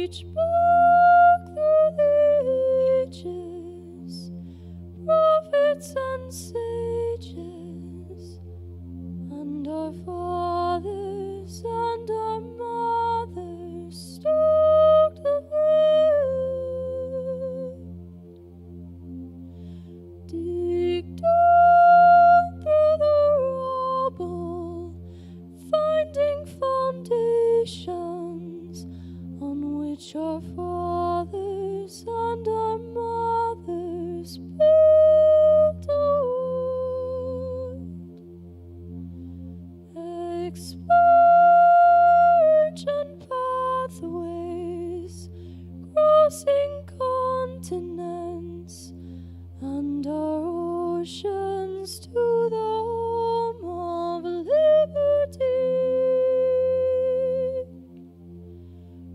reach back through the ages, prophets and sages, and our fathers and our mothers stalked the way. Dig down through the rubble, finding foundations on which our fathers and our mothers built a world. Exploration pathways, crossing continents and our oceans to the home of liberty.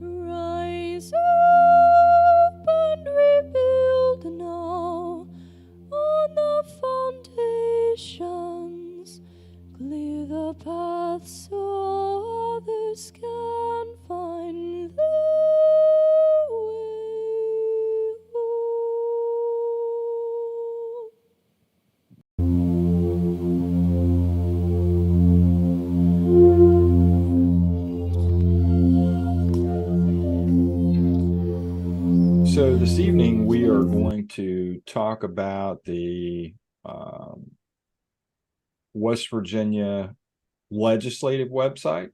Rise up and rebuild now on the foundations. Clear the path so others can find their way home. So this evening we are going to talk about the West Virginia legislative website,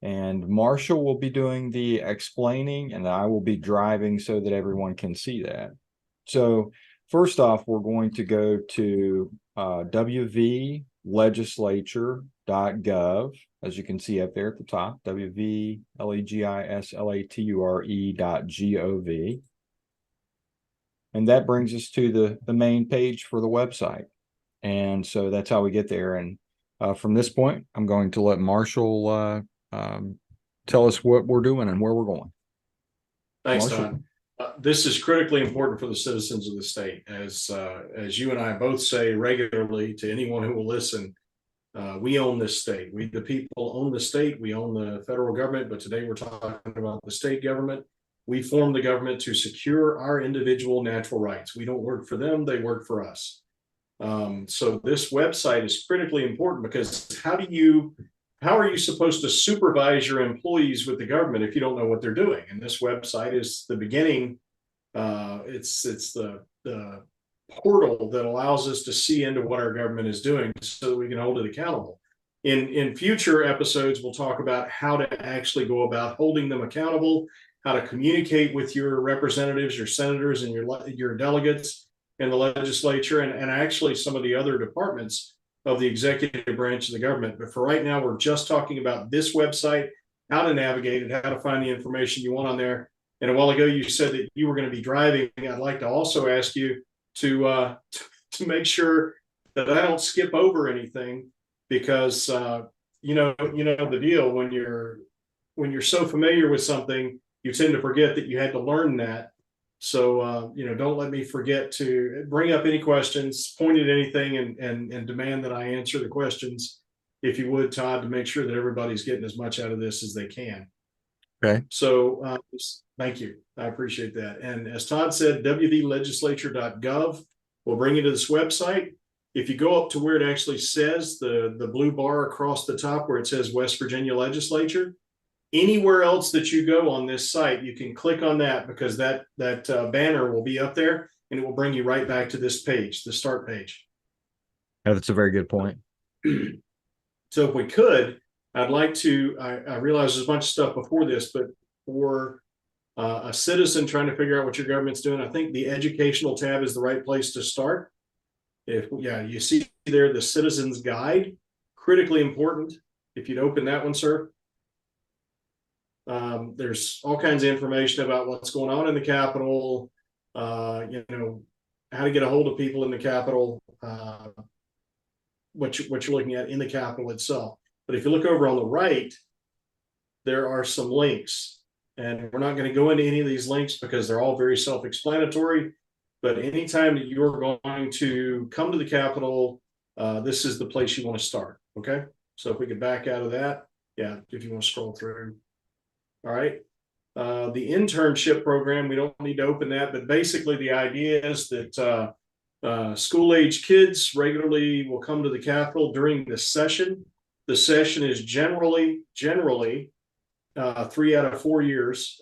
and Marshall will be doing the explaining and I will be driving so that everyone can see that. So first off, we're going to go to wvlegislature.gov, as you can see up there at the top, wvlegislature.gov. And that brings us to the main page for the website. And so that's how we get there. And from this point, I'm going to let Marshall tell us what we're doing and where we're going. Thanks, Marshall. Todd. This is critically important for the citizens of the state. As you and I both say regularly to anyone who will listen, we own this state. We, the people, own the state. We own the federal government, but today we're talking about the state government. We form the government to secure our individual natural rights. We don't work for them, they work for us. So this website is critically important because how are you supposed to supervise your employees with the government if you don't know what they're doing? And this website is the beginning. It's the portal that allows us to see into what our government is doing so that we can hold it accountable. In future episodes, we'll talk about how to actually go about holding them accountable, how to communicate with your representatives, your senators, and your delegates in the legislature, and actually some of the other departments of the executive branch of the government. But for right now, we're just talking about this website, how to navigate it, how to find the information you want on there. And a while ago, you said that you were going to be driving. I'd like to also ask you to make sure that I don't skip over anything, because you know the deal. When you're so familiar with something, you tend to forget that you had to learn that. So, don't let me forget to bring up any questions, point at anything, and demand that I answer the questions, if you would, Todd, to make sure that everybody's getting as much out of this as they can. Okay. So thank you. I appreciate that. And as Todd said, wvlegislature.gov will bring you to this website. If you go up to where it actually says the blue bar across the top where it says West Virginia Legislature, anywhere else that you go on this site, you can click on that, because that banner will be up there and it will bring you right back to this page, the start page. Yeah, that's a very good point. So if we could, I'd like to, I realize there's a bunch of stuff before this, but for a citizen trying to figure out what your government's doing, I think the educational tab is the right place to start. You see there the Citizen's Guide, critically important. If you'd open that one, sir. There's all kinds of information about what's going on in the Capitol, how to get a hold of people in the Capitol, what you're looking at in the Capitol itself. But if you look over on the right, there are some links, and we're not going to go into any of these links because they're all very self-explanatory. But anytime that you're going to come to the Capitol, this is the place you want to start. Okay, so if we could back out of that, if you want to scroll through. All right. The internship program, we don't need to open that, but basically the idea is that school-age kids regularly will come to the Capitol during the session. The session is generally 3 out of 4 years,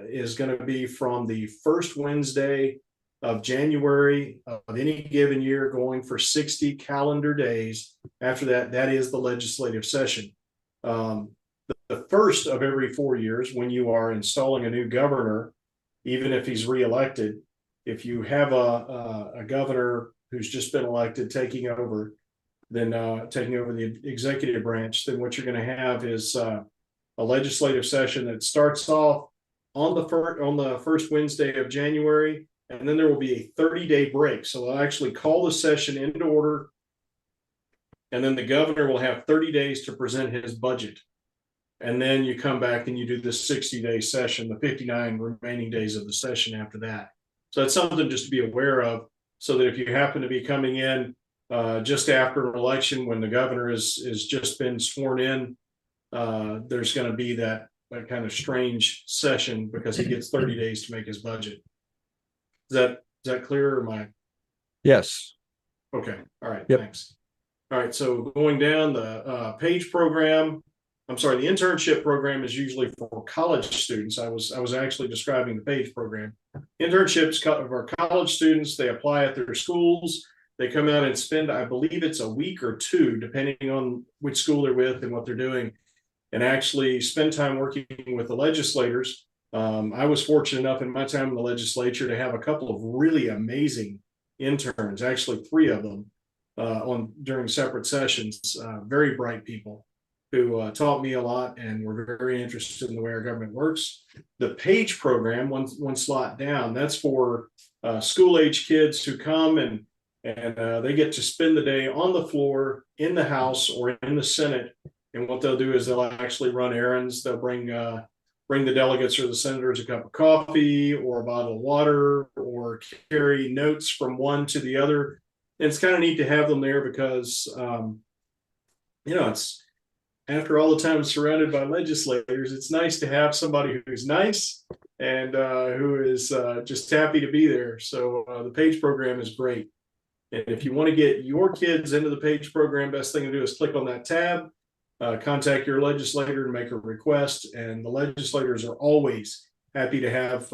is going to be from the first Wednesday of January of any given year, going for 60 calendar days. After that, that is the legislative session. The first of every 4 years, when you are installing a new governor, even if he's reelected, if you have a governor who's just been elected taking over, then taking over the executive branch, then what you're going to have is a legislative session that starts off on the first Wednesday of January, and then there will be a 30-day break. So they'll actually call the session into order, and then the governor will have 30 days to present his budget. And then you come back and you do the 60-day session, the 59 remaining days of the session after that. So that's something just to be aware of, so that if you happen to be coming in just after an election when the governor is just been sworn in, there's going to be that kind of strange session because he gets 30 days to make his budget. Is that clear, or am I? Yes. Okay. All right. Yep. Thanks. All right. So going down the PAGE program, I'm sorry, the internship program is usually for college students. I was actually describing the PAGE program. Internships of our college students, they apply at their schools. They come out and spend, I believe it's a week or two, depending on which school they're with and what they're doing, and actually spend time working with the legislators. I was fortunate enough in my time in the legislature to have a couple of really amazing interns, actually 3 of them, during separate sessions, very bright people who taught me a lot and were very interested in the way our government works. The PAGE program, one slot down, that's for school-age kids who come and they get to spend the day on the floor in the House or in the Senate. And what they'll do is they'll actually run errands. They'll bring the delegates or the senators a cup of coffee or a bottle of water, or carry notes from one to the other. And it's kind of neat to have them there because, it's after all the time surrounded by legislators, it's nice to have somebody who's nice and who is just happy to be there. So the PAGE program is great. And if you want to get your kids into the PAGE program, best thing to do is click on that tab. Contact your legislator and make a request, and the legislators are always happy to have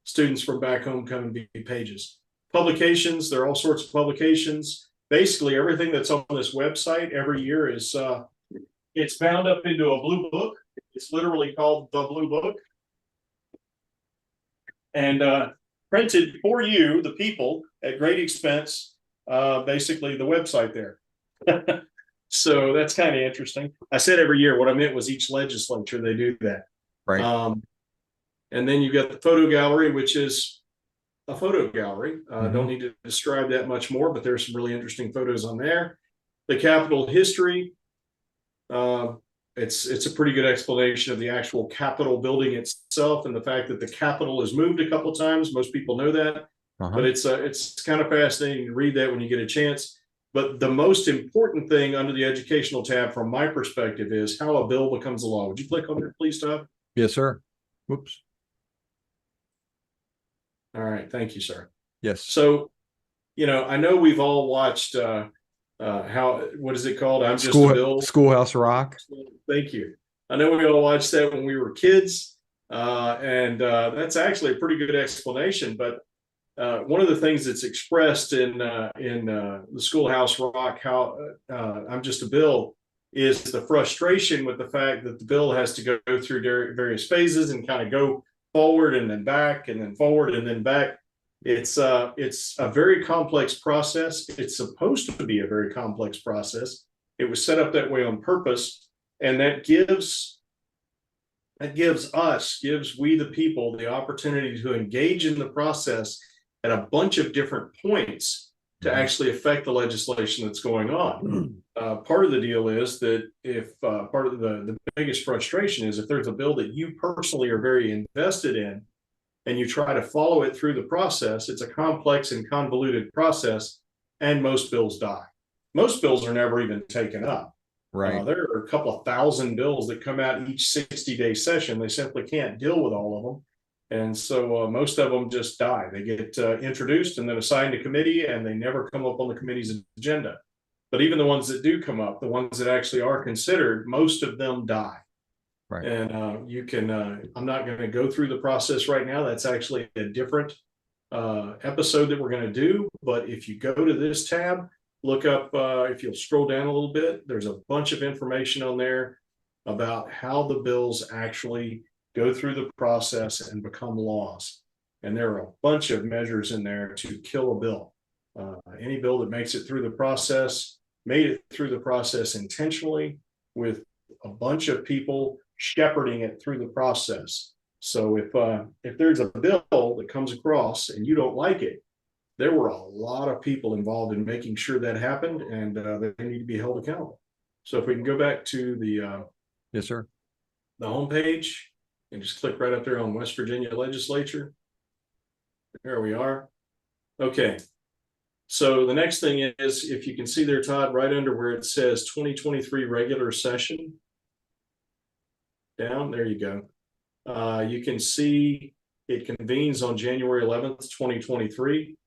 students from back home come and be pages. Publications, there are all sorts of publications. Basically, everything that's on this website every year is it's bound up into a blue book. It's literally called the Blue Book, and printed for you, the people, at great expense. Basically, the website there. So that's kind of interesting. I said every year. What I meant was each legislature, they do that. Right. And then you've got the photo gallery, which is a photo gallery. Don't need to describe that much more, but there's some really interesting photos on there. The Capitol history. It's a pretty good explanation of the actual Capitol building itself and the fact that the Capitol has moved a couple of times. Most people know that, but it's kind of fascinating to read that when you get a chance. But the most important thing under the educational tab from my perspective is how a bill becomes a law. Would you click on it, please, Todd? Yes, sir. Whoops. All right. Thank you, sir. Yes. So, I know we've all watched what is it called? I'm Just a Bill. Schoolhouse Rock. Thank you. I know we all watched that when we were kids. And that's actually a pretty good explanation, but one of the things that's expressed in the Schoolhouse Rock, how I'm Just a Bill, is the frustration with the fact that the bill has to go through various phases and kind of go forward and then back and then forward and then back. It's a very complex process. It's supposed to be a very complex process. It was set up that way on purpose, and that gives we the people the opportunity to engage in the process at a bunch of different points to actually affect the legislation that's going on. Part of the deal is that if part of the biggest frustration is if there's a bill that you personally are very invested in and you try to follow it through the process, it's a complex and convoluted process, and most bills die. Most bills are never even taken up. Right. There are a couple of thousand bills that come out each 60-day session. They simply can't deal with all of them. And so most of them just die. They get introduced and then assigned to committee, and they never come up on the committee's agenda. But even the ones that do come up, the ones that actually are considered, most of them die. Right. And you can, I'm not going to go through the process right now. That's actually a different episode that we're going to do. But if you go to this tab, look up, if you'll scroll down a little bit, there's a bunch of information on there about how the bills actually go through the process and become laws. And there are a bunch of measures in there to kill a bill. Any bill that makes it through the process, made it through the process intentionally with a bunch of people shepherding it through the process. So if there's a bill that comes across and you don't like it, there were a lot of people involved in making sure that happened, and they need to be held accountable. So if we can go back to the yes, sir, the homepage and just click right up there on West Virginia Legislature. There we are. Okay. So the next thing is, if you can see there, Todd, right under where it says 2023 regular session, down there you go. You can see it convenes on January 11th, 2023.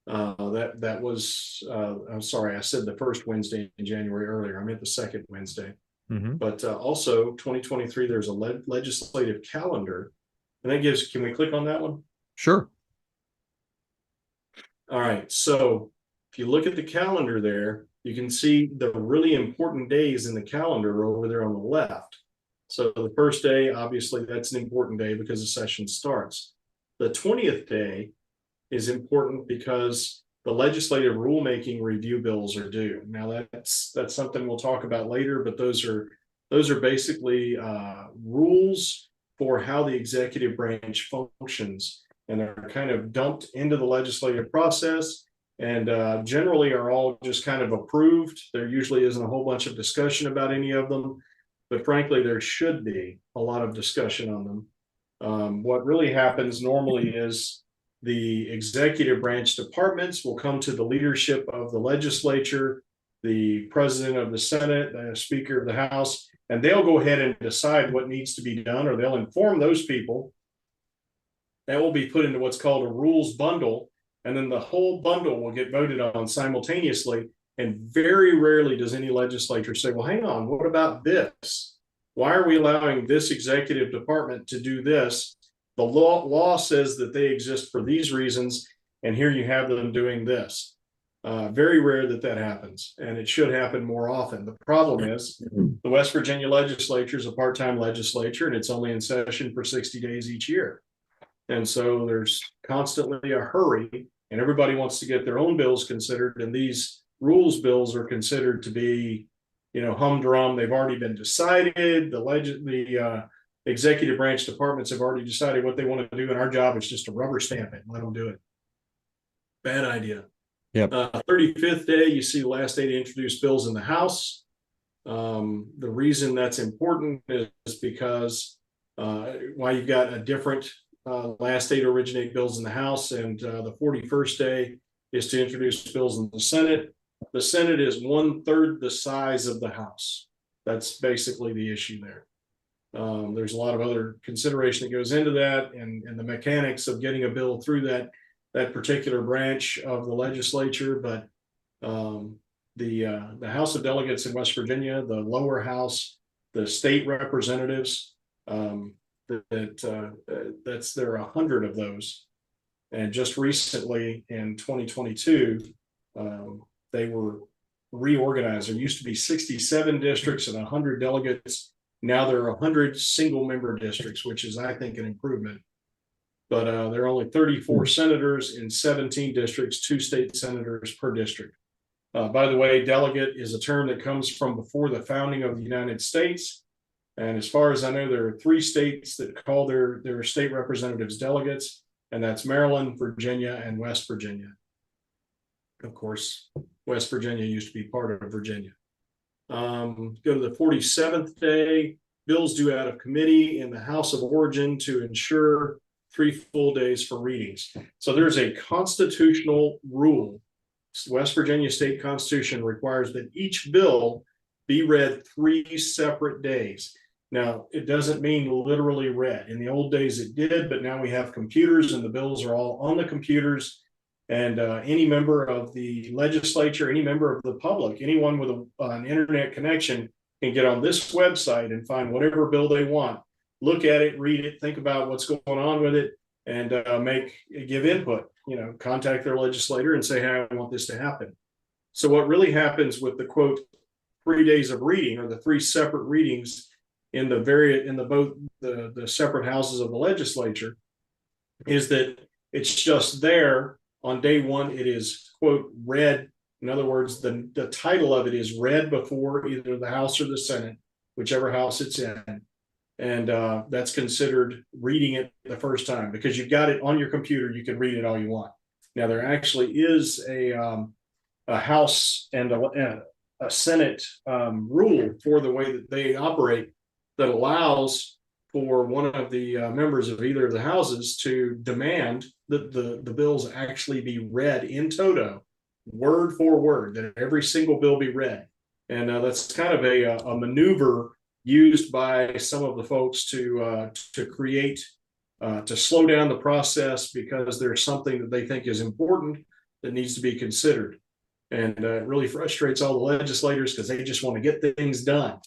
That was, I'm sorry, I said the first Wednesday in January earlier. I meant the second Wednesday. But also 2023, there's a legislative calendar, and that gives, can we click on that one? Sure. All right, so if you look at the calendar there, you can see the really important days in the calendar over there on the left. So the first day, obviously, that's an important day because the session starts. The 20th day is important because the legislative rulemaking review bills are due. Now that's something we'll talk about later, but those are basically rules for how the executive branch functions, and they're kind of dumped into the legislative process, and generally are all just kind of approved. There usually isn't a whole bunch of discussion about any of them, but frankly, there should be a lot of discussion on them. What really happens normally is the executive branch departments will come to the leadership of the legislature, the president of the Senate, the speaker of the House, and they'll go ahead and decide what needs to be done, or they'll inform those people. That will be put into what's called a rules bundle, and then the whole bundle will get voted on simultaneously. And very rarely does any legislature say, well, hang on, what about this? Why are we allowing this executive department to do this? The law says that they exist for these reasons, and here you have them doing this. Very rare that happens, and it should happen more often. The problem is the West Virginia legislature is a part-time legislature, and it's only in session for 60 days each year. And so there's constantly a hurry, and everybody wants to get their own bills considered, and these rules bills are considered to be, humdrum. They've already been decided. The executive branch departments have already decided what they want to do, and our job is just to rubber stamp it and let them do it. Bad idea. Yep. 35th day, you see the last day to introduce bills in the House. The reason that's important is because while you've got a different last day to originate bills in the House, and the 41st day is to introduce bills in the Senate. The Senate is 1/3 the size of the House. That's basically the issue there. There's a lot of other consideration that goes into that, and the mechanics of getting a bill through that particular branch of the legislature. But the House of Delegates in West Virginia, the lower house, the state representatives, there are 100 of those. And just recently in 2022, they were reorganized. There used to be 67 districts and 100 delegates. Now there are 100 single member districts, which is, I think, an improvement. But there are only 34 senators in 17 districts, 2 state senators per district. By the way, delegate is a term that comes from before the founding of the United States. And as far as I know, there are 3 states that call their state representatives delegates, and that's Maryland, Virginia, and West Virginia. Of course, West Virginia used to be part of Virginia. Go to the 47th day, bills due out of committee in the House of Origin to ensure 3 full days for readings. So there's a constitutional rule. West Virginia state constitution requires that each bill be read 3 separate days. Now, it doesn't mean literally read. In the old days it did, but now we have computers and the bills are all on the computers. And any member of the legislature, any member of the public, anyone with an internet connection can get on this website and find whatever bill they want, look at it, read it, think about what's going on with it, and give input, contact their legislator and say, hey, I want this to happen. So what really happens with the quote 3 days of reading, or the 3 separate readings in both the separate houses of the legislature, is that it's just there. On day one, it is, quote, read. In other words, the title of it is read before either the House or the Senate, whichever house it's in. And that's considered reading it the first time, because you've got it on your computer. You can read it all you want. Now, there actually is a House and a Senate rule for the way that they operate that allows for one of the members of either of the houses to demand that the bills actually be read in toto, word for word, that every single bill be read. And that's kind of a maneuver used by some of the folks to create, to slow down the process, because there's something that they think is important that needs to be considered. And it really frustrates all the legislators because they just want to get things done.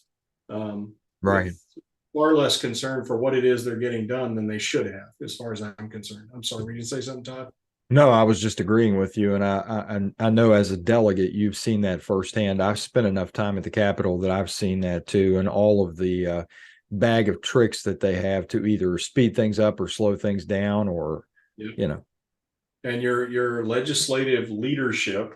Right. Far less concerned for what it is they're getting done than they should have, as far as I'm concerned. I'm sorry, were you say something, Todd? No, I was just agreeing with you, and I know as a delegate you've seen that firsthand. I've spent enough time at the Capitol that I've seen that too, and all of the bag of tricks that they have to either speed things up or slow things down, or And your legislative leadership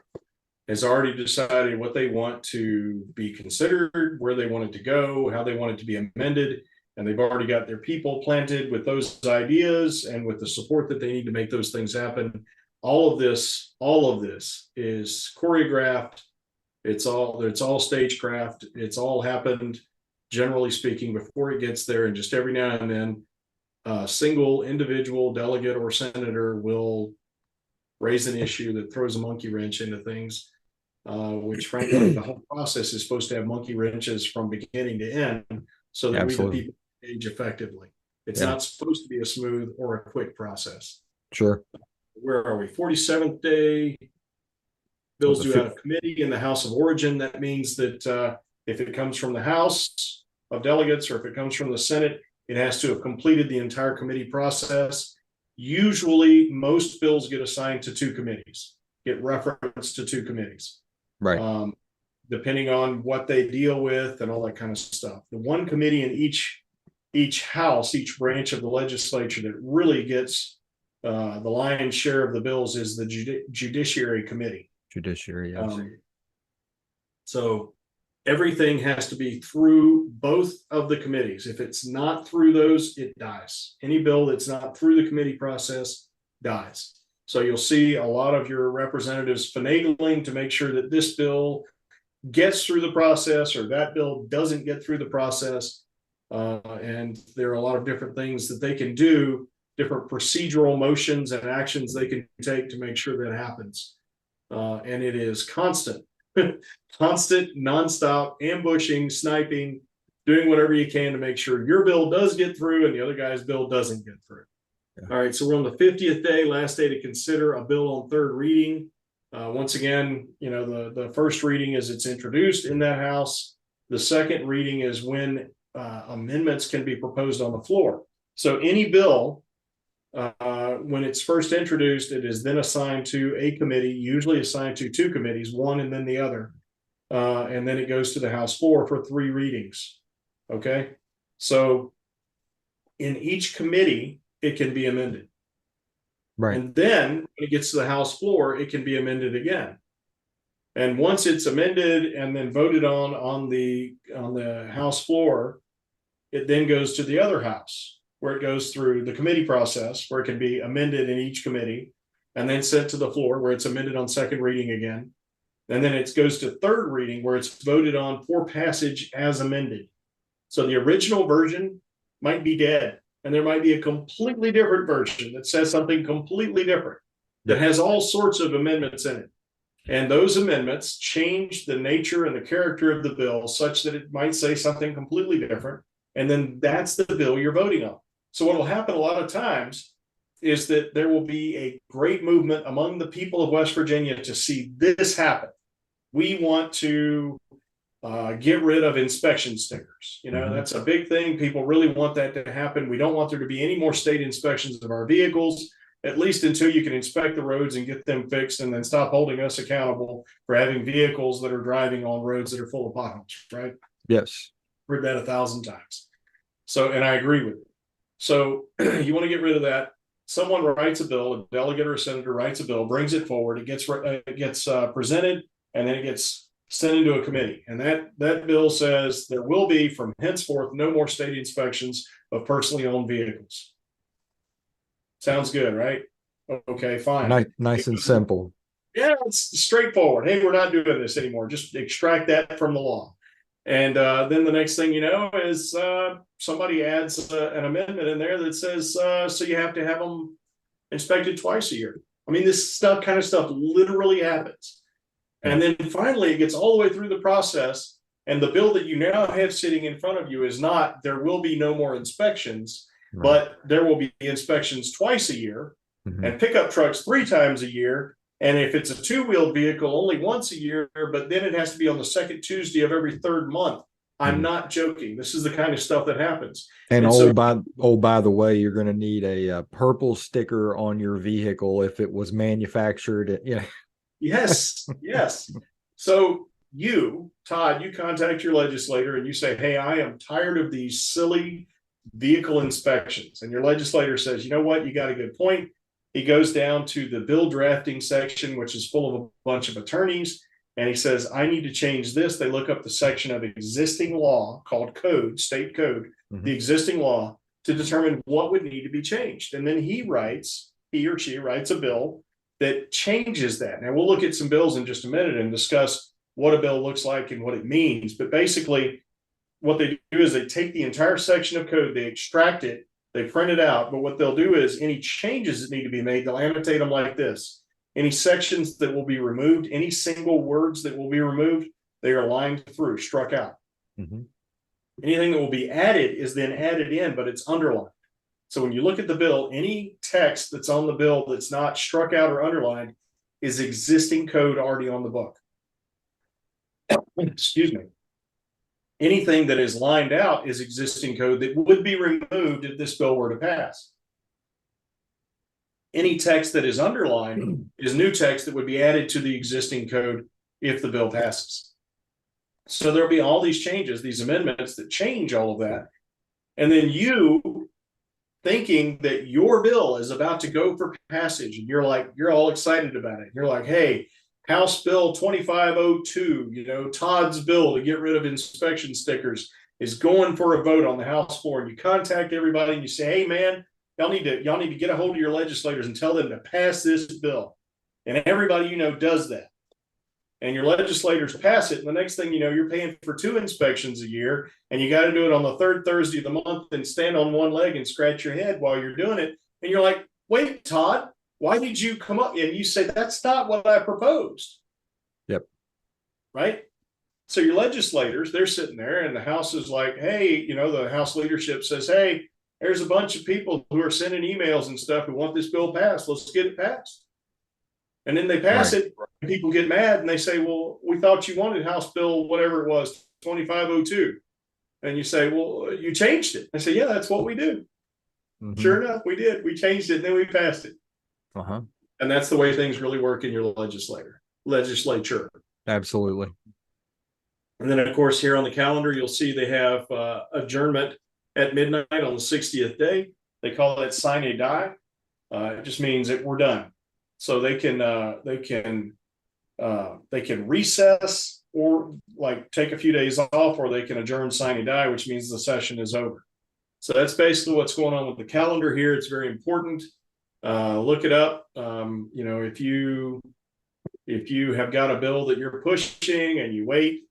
has already decided what they want to be considered, where they want it to go, how they want it to be amended. And they've already got their people planted with those ideas and with the support that they need to make those things happen. All of this is choreographed. It's all stagecraft. It's all happened, generally speaking, before it gets there. And just every now and then, a single individual delegate or senator will raise an issue that throws a monkey wrench into things, which frankly, the whole process is supposed to have monkey wrenches from beginning to end, so that Absolutely. we the people engage effectively. It's not supposed to be a smooth or a quick process. Sure. Where are we? 47th day. Bills due out of committee in the House of Origin. That means that if it comes from the House of Delegates or if it comes from the Senate, it has to have completed the entire committee process. Usually, most bills get assigned to 2 committees, get referenced to 2 committees. Right. Depending on what they deal with and all that kind of stuff. The one committee in each house, each branch of the legislature that really gets the lion's share of the bills is the Judiciary Committee. Judiciary, yes. So everything has to be through both of the committees. If it's not through those, it dies. Any bill that's not through the committee process dies. So you'll see a lot of your representatives finagling to make sure that this bill gets through the process or that bill doesn't get through the process. And there are a lot of different things that they can do, different procedural motions and actions they can take to make sure that happens. And it is constant, nonstop ambushing, sniping, doing whatever you can to make sure your bill does get through and the other guy's bill doesn't get through. Yeah. All right, so we're on the 50th day, last day to consider a bill on 3rd reading. Once again, the first reading is it's introduced in that house. The second reading is when amendments can be proposed on the floor. So any bill, when it's first introduced, it is then assigned to a committee, usually assigned to 2 committees, one and then the other. And then it goes to the House floor for 3 readings. Okay. So in each committee, it can be amended. Right. And then when it gets to the House floor, it can be amended again. And once it's amended and then voted on the House floor, it then goes to the other house, where it goes through the committee process, where it can be amended in each committee, and then sent to the floor, where it's amended on 2nd reading again. And then it goes to 3rd reading, where it's voted on for passage as amended. So the original version might be dead, and there might be a completely different version that says something completely different, that has all sorts of amendments in it. And those amendments change the nature and the character of the bill such that it might say something completely different. And then that's the bill you're voting on. So what will happen a lot of times is that there will be a great movement among the people of West Virginia to see this happen. We want to get rid of inspection stickers. You know, that's a big thing. People really want that to happen. We don't want there to be any more state inspections of our vehicles, at least until you can inspect the roads and get them fixed, and then stop holding us accountable for having vehicles that are driving on roads that are full of potholes, right? Yes. Heard that 1,000 times. So, and I agree with it. So you want to get rid of that. Someone writes a bill, a delegate or a senator writes a bill, brings it forward, it gets presented, and then it gets sent into a committee. And that bill says there will be from henceforth no more state inspections of personally owned vehicles. Sounds good, right? Okay, fine. Nice and simple. Yeah, it's straightforward. Hey, we're not doing this anymore. Just extract that from the law. And then the next thing you know is somebody adds an amendment in there that says, so you have to have them inspected twice a year. I mean, this kind of stuff literally happens. And then finally, it gets all the way through the process. And the bill that you now have sitting in front of you is not, there will be no more inspections, but there will be inspections twice a year and pickup trucks 3 times a year. And if it's a 2-wheeled vehicle, only once a year, but then it has to be on the second Tuesday of every 3rd month. I'm not joking. This is the kind of stuff that happens. And by the way, you're going to need a purple sticker on your vehicle if it was manufactured. Yeah. Yes. So you, Todd, you contact your legislator and you say, hey, I am tired of these silly vehicle inspections. And your legislator says, you know what? You got a good point. He goes down to the bill drafting section, which is full of a bunch of attorneys. And he says, I need to change this. They look up the section of existing law called code, state code, the existing law, to determine what would need to be changed. And then he or she writes a bill that changes that. Now we'll look at some bills in just a minute and discuss what a bill looks like and what it means. But basically what they do is they take the entire section of code, they extract it, they print it out. But what they'll do is any changes that need to be made, they'll annotate them like this. Any sections that will be removed, any single words that will be removed, they are lined through, struck out. Anything that will be added is then added in, but it's underlined. So when you look at the bill, any text that's on the bill that's not struck out or underlined is existing code already on the book. Excuse me. Anything that is lined out is existing code that would be removed if this bill were to pass. Any text that is underlined is new text that would be added to the existing code if the bill passes. So there'll be all these changes, these amendments that change all of that. And then you, thinking that your bill is about to go for passage, and you're all excited about it. You're like, hey, House Bill 2502, Todd's bill to get rid of inspection stickers is going for a vote on the House floor. And you contact everybody and you say, hey man, y'all need to get a hold of your legislators and tell them to pass this bill. And everybody does that. And your legislators pass it, and the next thing you know, you're paying for 2 inspections a year, and you got to do it on the 3rd Thursday of the month and stand on one leg and scratch your head while you're doing it. And you're like, wait, Todd, why did you come up? And you say, that's not what I proposed. Yep. Right? So your legislators, they're sitting there, and the House is like, hey, the House leadership says, hey, there's a bunch of people who are sending emails and stuff who want this bill passed. Let's get it passed. And then they pass it, and people get mad, and they say, well, we thought you wanted House Bill, whatever it was, 2502. And you say, well, you changed it. I say, yeah, that's what we do. Sure enough, we did. We changed it, and then we passed it. And that's the way things really work in your legislature. Absolutely. And then, of course, here on the calendar, you'll see they have adjournment at midnight on the 60th day. They call that sine die. It just means that we're done. So they can recess or take a few days off, or they can adjourn sine die, which means the session is over. So that's basically what's going on with the calendar here. It's very important. Look it up. If you have got a bill that you're pushing and you wait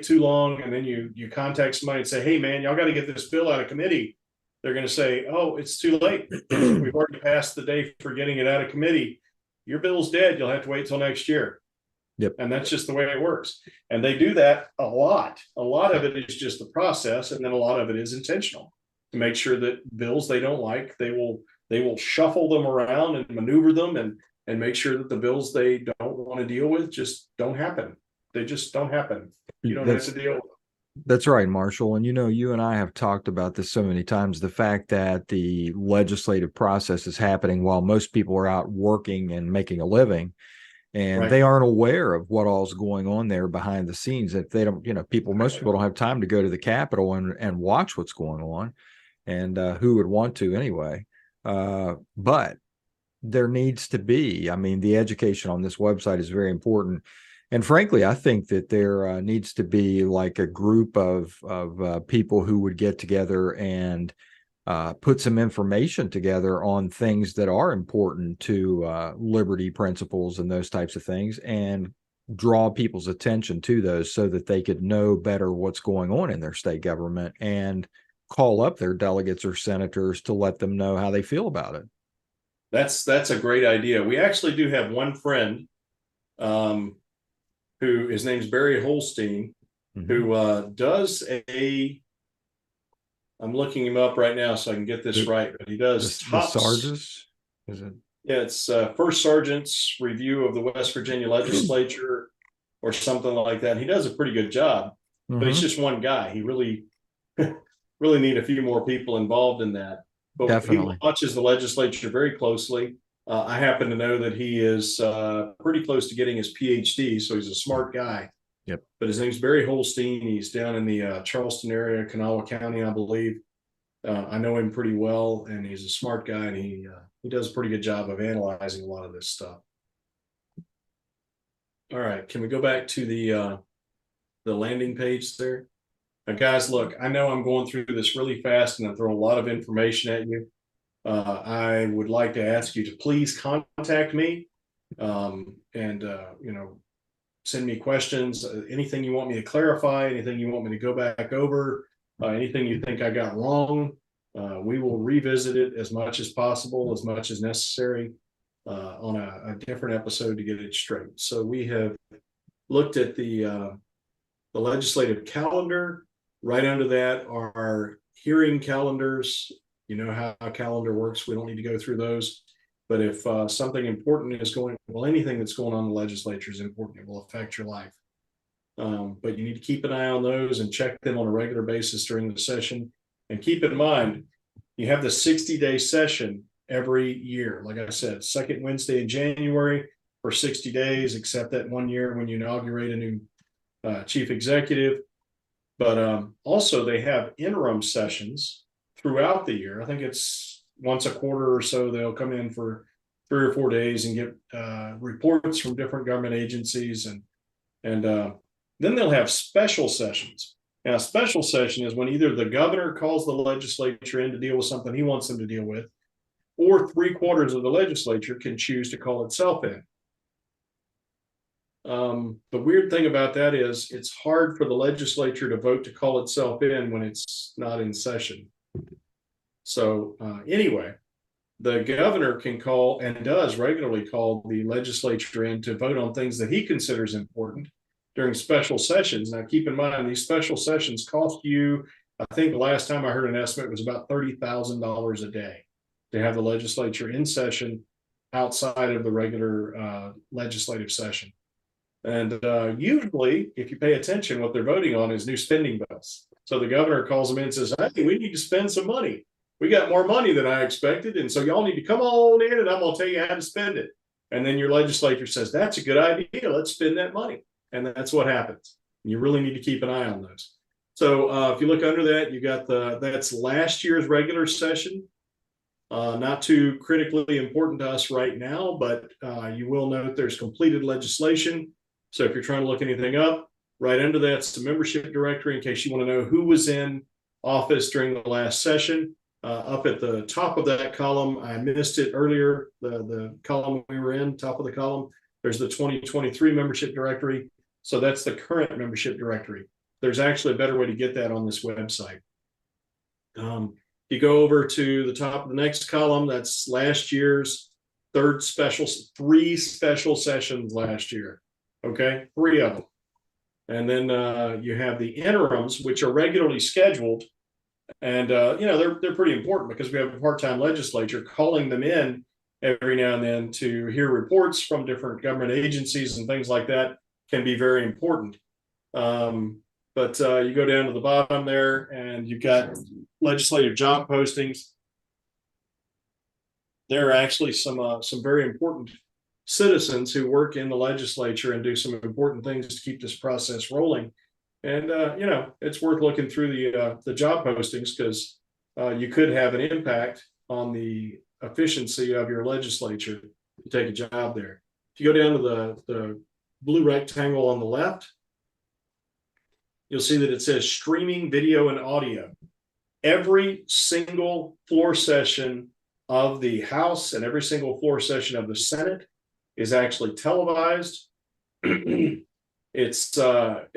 too long, and then you contact somebody and say, hey man, y'all got to get this bill out of committee. They're going to say, oh, it's too late. We've already passed the day for getting it out of committee. Your bill's dead. You'll have to wait till next year. Yep. And that's just the way it works. And they do that a lot. A lot of it is just the process, and then a lot of it is intentional to make sure that bills they don't like, they will shuffle them around and maneuver them and make sure that the bills they don't want to deal with just don't happen. They just don't happen. You don't have to deal with them. That's right, Marshall. And you and I have talked about this so many times, the fact that the legislative process is happening while most people are out working and making a living, and Right. they aren't aware of what all's going on there behind the scenes. If they don't, most people don't have time to go to the Capitol and watch what's going on, and who would want to anyway? But there needs to be, the education on this website is very important. And frankly, I think that there needs to be like a group of people who would get together and put some information together on things that are important to liberty principles and those types of things, and draw people's attention to those so that they could know better what's going on in their state government and call up their delegates or senators to let them know how they feel about it. That's a great idea. We actually do have one friend, who his name's Barry Holstein, who does I'm looking him up right now so I can get this right, but he does the Sarges, is it? Yeah, it's First Sergeant's Review of the West Virginia Legislature or something like that. And he does a pretty good job, but he's just one guy. He really need a few more people involved in that. But Definitely. He watches the legislature very closely. I happen to know that he is pretty close to getting his Ph.D., so he's a smart guy. Yep. But his name's Barry Holstein. He's down in the Charleston area, Kanawha County, I believe. I know him pretty well, and he's a smart guy, and he does a pretty good job of analyzing a lot of this stuff. All right, can we go back to the landing page there? Now, guys, look, I know I'm going through this really fast, and I'm throwing a lot of information at you. I would like to ask you to please contact me, and send me questions, anything you want me to clarify, anything you want me to go back over, anything you think I got wrong. We will revisit it as much as possible, as much as necessary, on a different episode to get it straight. So we have looked at the legislative calendar. Right under that are hearing calendars. You know how a calendar works. We don't need to go through those. But if something important is anything that's going on in the legislature is important. It will affect your life. But you need to keep an eye on those and check them on a regular basis during the session. And keep in mind, you have the 60-day session every year. Like I said, second Wednesday in January for 60 days, except that 1 year when you inaugurate a new chief executive. But also they have interim sessions throughout the year. I think it's once a quarter or so, they'll come in for 3 or 4 days and get reports from different government agencies. And then they'll have special sessions. Now, a special session is when either the governor calls the legislature in to deal with something he wants them to deal with, or 3/4 of the legislature can choose to call itself in. The weird thing about that is it's hard for the legislature to vote to call itself in when it's not in session. So anyway, the governor can call, and does regularly call, the legislature in to vote on things that he considers important during special sessions. Now, keep in mind, these special sessions cost you, I think the last time I heard an estimate was about $30,000 a day to have the legislature in session outside of the regular legislative session. And usually, if you pay attention, what they're voting on is new spending bills. So the governor calls them in and says, hey, we need to spend some money. We got more money than I expected. And so y'all need to come on in and I'm going to tell you how to spend it. And then your legislature says, that's a good idea. Let's spend that money. And that's what happens. You really need to keep an eye on those. So if you look under that, you got that's last year's regular session. Not too critically important to us right now, but you will note there's completed legislation. So if you're trying to look anything up, right under that's the membership directory in case you want to know who was in office during the last session. Up at the top of that column, I missed it earlier, the column we were in, top of the column, there's the 2023 membership directory. So that's the current membership directory. There's actually a better way to get that on this website. You go over to the top of the next column, that's last year's 3 special sessions last year. Okay, 3 of them. And then you have the interims, which are regularly scheduled. And they're pretty important because we have a part-time legislature. Calling them in every now and then to hear reports from different government agencies and things like that can be very important. But you go down to the bottom there and you've got legislative job postings. There are actually some very important citizens who work in the legislature and do some important things to keep this process rolling. And it's worth looking through the job postings, because you could have an impact on the efficiency of your legislature to take a job there. If you go down to the blue rectangle on the left, you'll see that it says streaming video and audio. Every single floor session of the House and every single floor session of the Senate is actually televised. It's also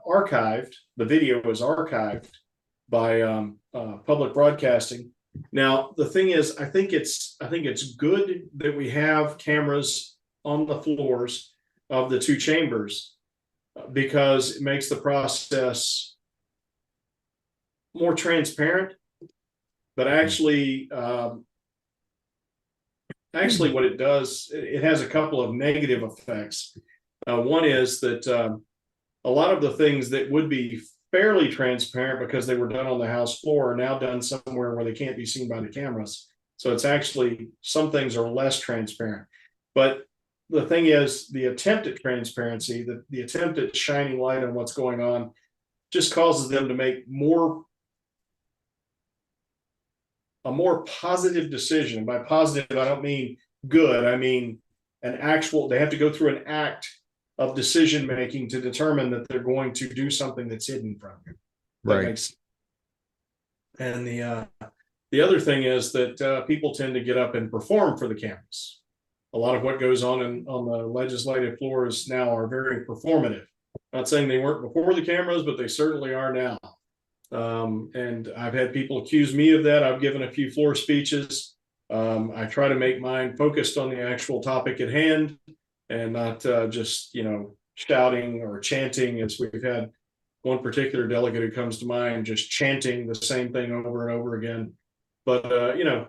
archived. The video is archived by public broadcasting. Now, the thing is, I think it's good that we have cameras on the floors of the 2 chambers, because it makes the process more transparent. But actually, what it does, it has a couple of negative effects. One is that a lot of the things that would be fairly transparent because they were done on the House floor are now done somewhere where they can't be seen by the cameras. So it's actually, some things are less transparent. But the thing is, the attempt at transparency, the attempt at shining light on what's going on, just causes them to make a more positive decision. By positive, I don't mean good. I mean they have to go through an act of decision making to determine that they're going to do something that's hidden from you. Right. And the other thing is that people tend to get up and perform for the cameras. A lot of what goes on the legislative floors now are very performative. Not saying they weren't before the cameras, but they certainly are now. And I've had people accuse me of that. I've given a few floor speeches. I try to make mine focused on the actual topic at hand, and not just shouting or chanting, as we've had one particular delegate who comes to mind just chanting the same thing over and over again. But there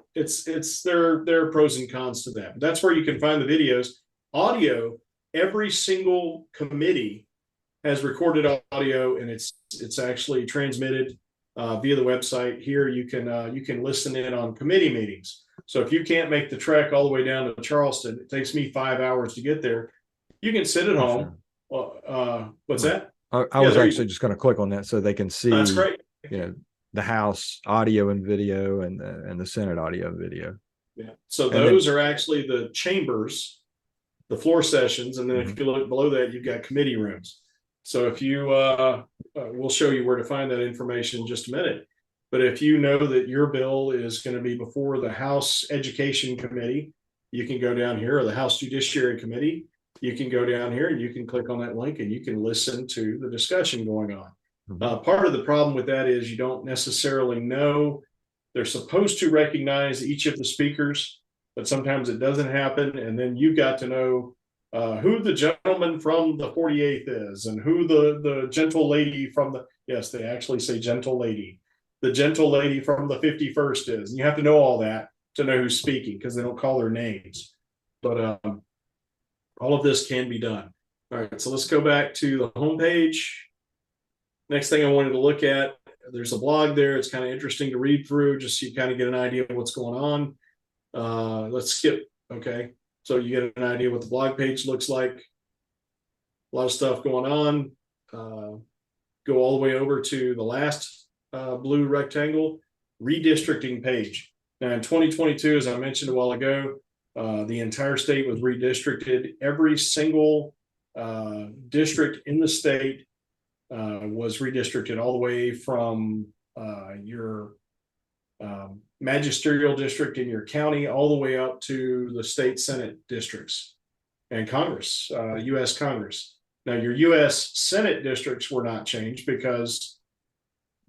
are pros and cons to that. But that's where you can find the videos. Audio, every single committee has recorded audio, and it's actually transmitted via the website. Here you can listen in on committee meetings. So if you can't make the trek all the way down to Charleston, it takes me 5 hours to get there. You can sit at home. What's that? I was actually just going to click on that so they can see. That's great. The House audio and video and the Senate audio and video. Yeah. So those are actually the chambers, the floor sessions, and then if you look below that, you've got committee rooms. So if you, we'll show you where to find that information in just a minute. But if you know that your bill is going to be before the House Education Committee, you can go down here, or the House Judiciary Committee. You can go down here and you can click on that link and you can listen to the discussion going on. Part of the problem with that is you don't necessarily know. They're supposed to recognize each of the speakers, but sometimes it doesn't happen. And then you've got to know who the gentleman from the 48th is, and who the gentle lady from yes, they actually say gentle lady. The gentle lady from the 51st is. And you have to know all that to know who's speaking, because they don't call their names. But all of this can be done. All right, so let's go back to the homepage. Next thing I wanted to look at, there's a blog there. It's kind of interesting to read through, just so you kind of get an idea of what's going on. Let's skip. Okay, so you get an idea what the blog page looks like. A lot of stuff going on. Go all the way over to the last blue rectangle, redistricting page. Now in 2022, as I mentioned a while ago, the entire state was redistricted. Every single district in the state was redistricted, all the way from your magisterial district in your county all the way up to the state Senate districts and Congress, U.S. Congress. Now your U.S. Senate districts were not changed because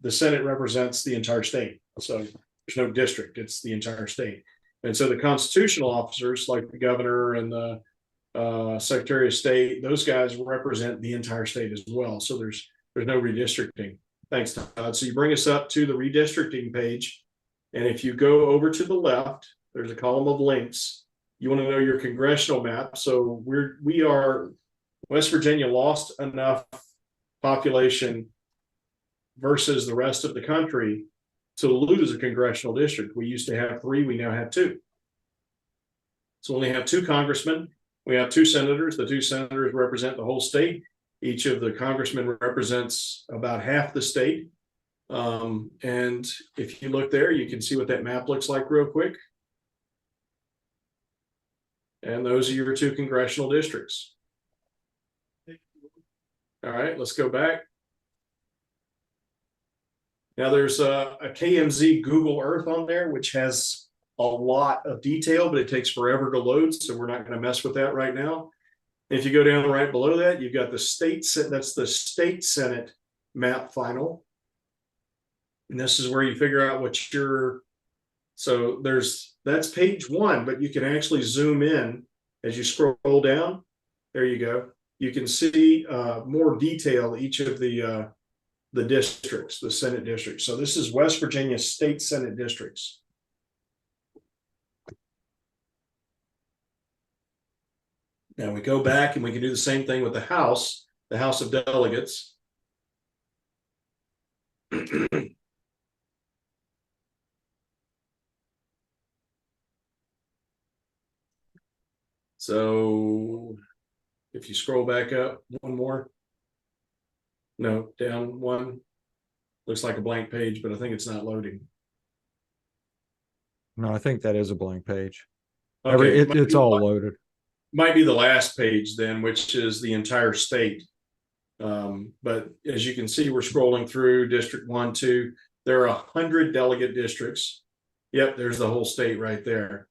the Senate represents the entire state. So there's no district, it's the entire state. And so the constitutional officers, like the governor and the Secretary of State, those guys represent the entire state as well. So there's no redistricting. Thanks, Todd. So you bring us up to the redistricting page. And if you go over to the left, there's a column of links. You want to know your congressional map. So we are West Virginia lost enough population versus the rest of the country to lose a congressional district. We used to have 3, we now have 2. So we only have 2 congressmen. We have 2 senators. The 2 senators represent the whole state. Each of the congressmen represents about half the state. And if you look there, you can see what that map looks like real quick. And those are your 2 congressional districts. All right, let's go back. Now there's a KMZ Google Earth on there, which has a lot of detail, but it takes forever to load. So we're not going to mess with that right now. If you go down right below that, you've got the state, that's the state Senate map final. And this is where you figure out what your, so that's page 1, but you can actually zoom in as you scroll down. There you go. You can see more detail each of the districts, the Senate districts. So this is West Virginia state Senate districts. Now we go back and we can do the same thing with the House of Delegates. So if you scroll back up one more, no, down one, looks like a blank page, but I think it's not loading. No, I think that is a blank page. Okay, It's all loaded. Might be the last page then, which is the entire state. But as you can see, we're scrolling through District 1, 2. There are 100 delegate districts. Yep, there's the whole state right there.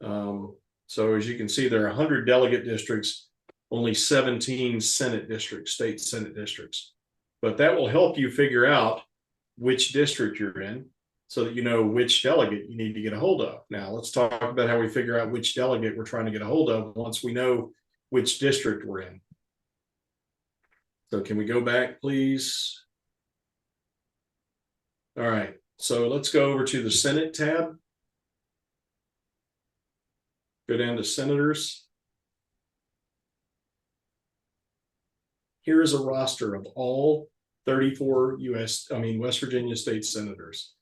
So as you can see, there are 100 delegate districts, only 17 Senate districts, state Senate districts. But that will help you figure out which district you're in so that you know which delegate you need to get a hold of. Now, let's talk about how we figure out which delegate we're trying to get a hold of once we know which district we're in. So can we go back, please? All right, so let's go over to the Senate tab. Go down to Senators. Here is a roster of all 34 West Virginia state senators.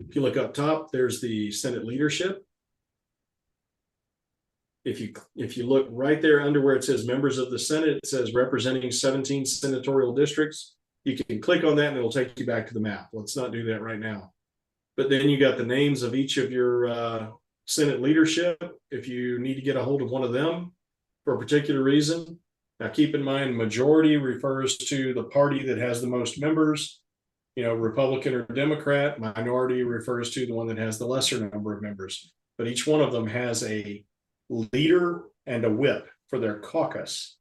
If you look up top, there's the Senate leadership. If you look right there under where it says members of the Senate, it says representing 17 senatorial districts. You can click on that and it'll take you back to the map. Let's not do that right now. But then you got the names of each of your Senate leadership if you need to get a hold of one of them for a particular reason. Now, keep in mind, majority refers to the party that has the most members, Republican or Democrat. Minority refers to the one that has the lesser number of members. But each one of them has a leader and a whip for their caucus.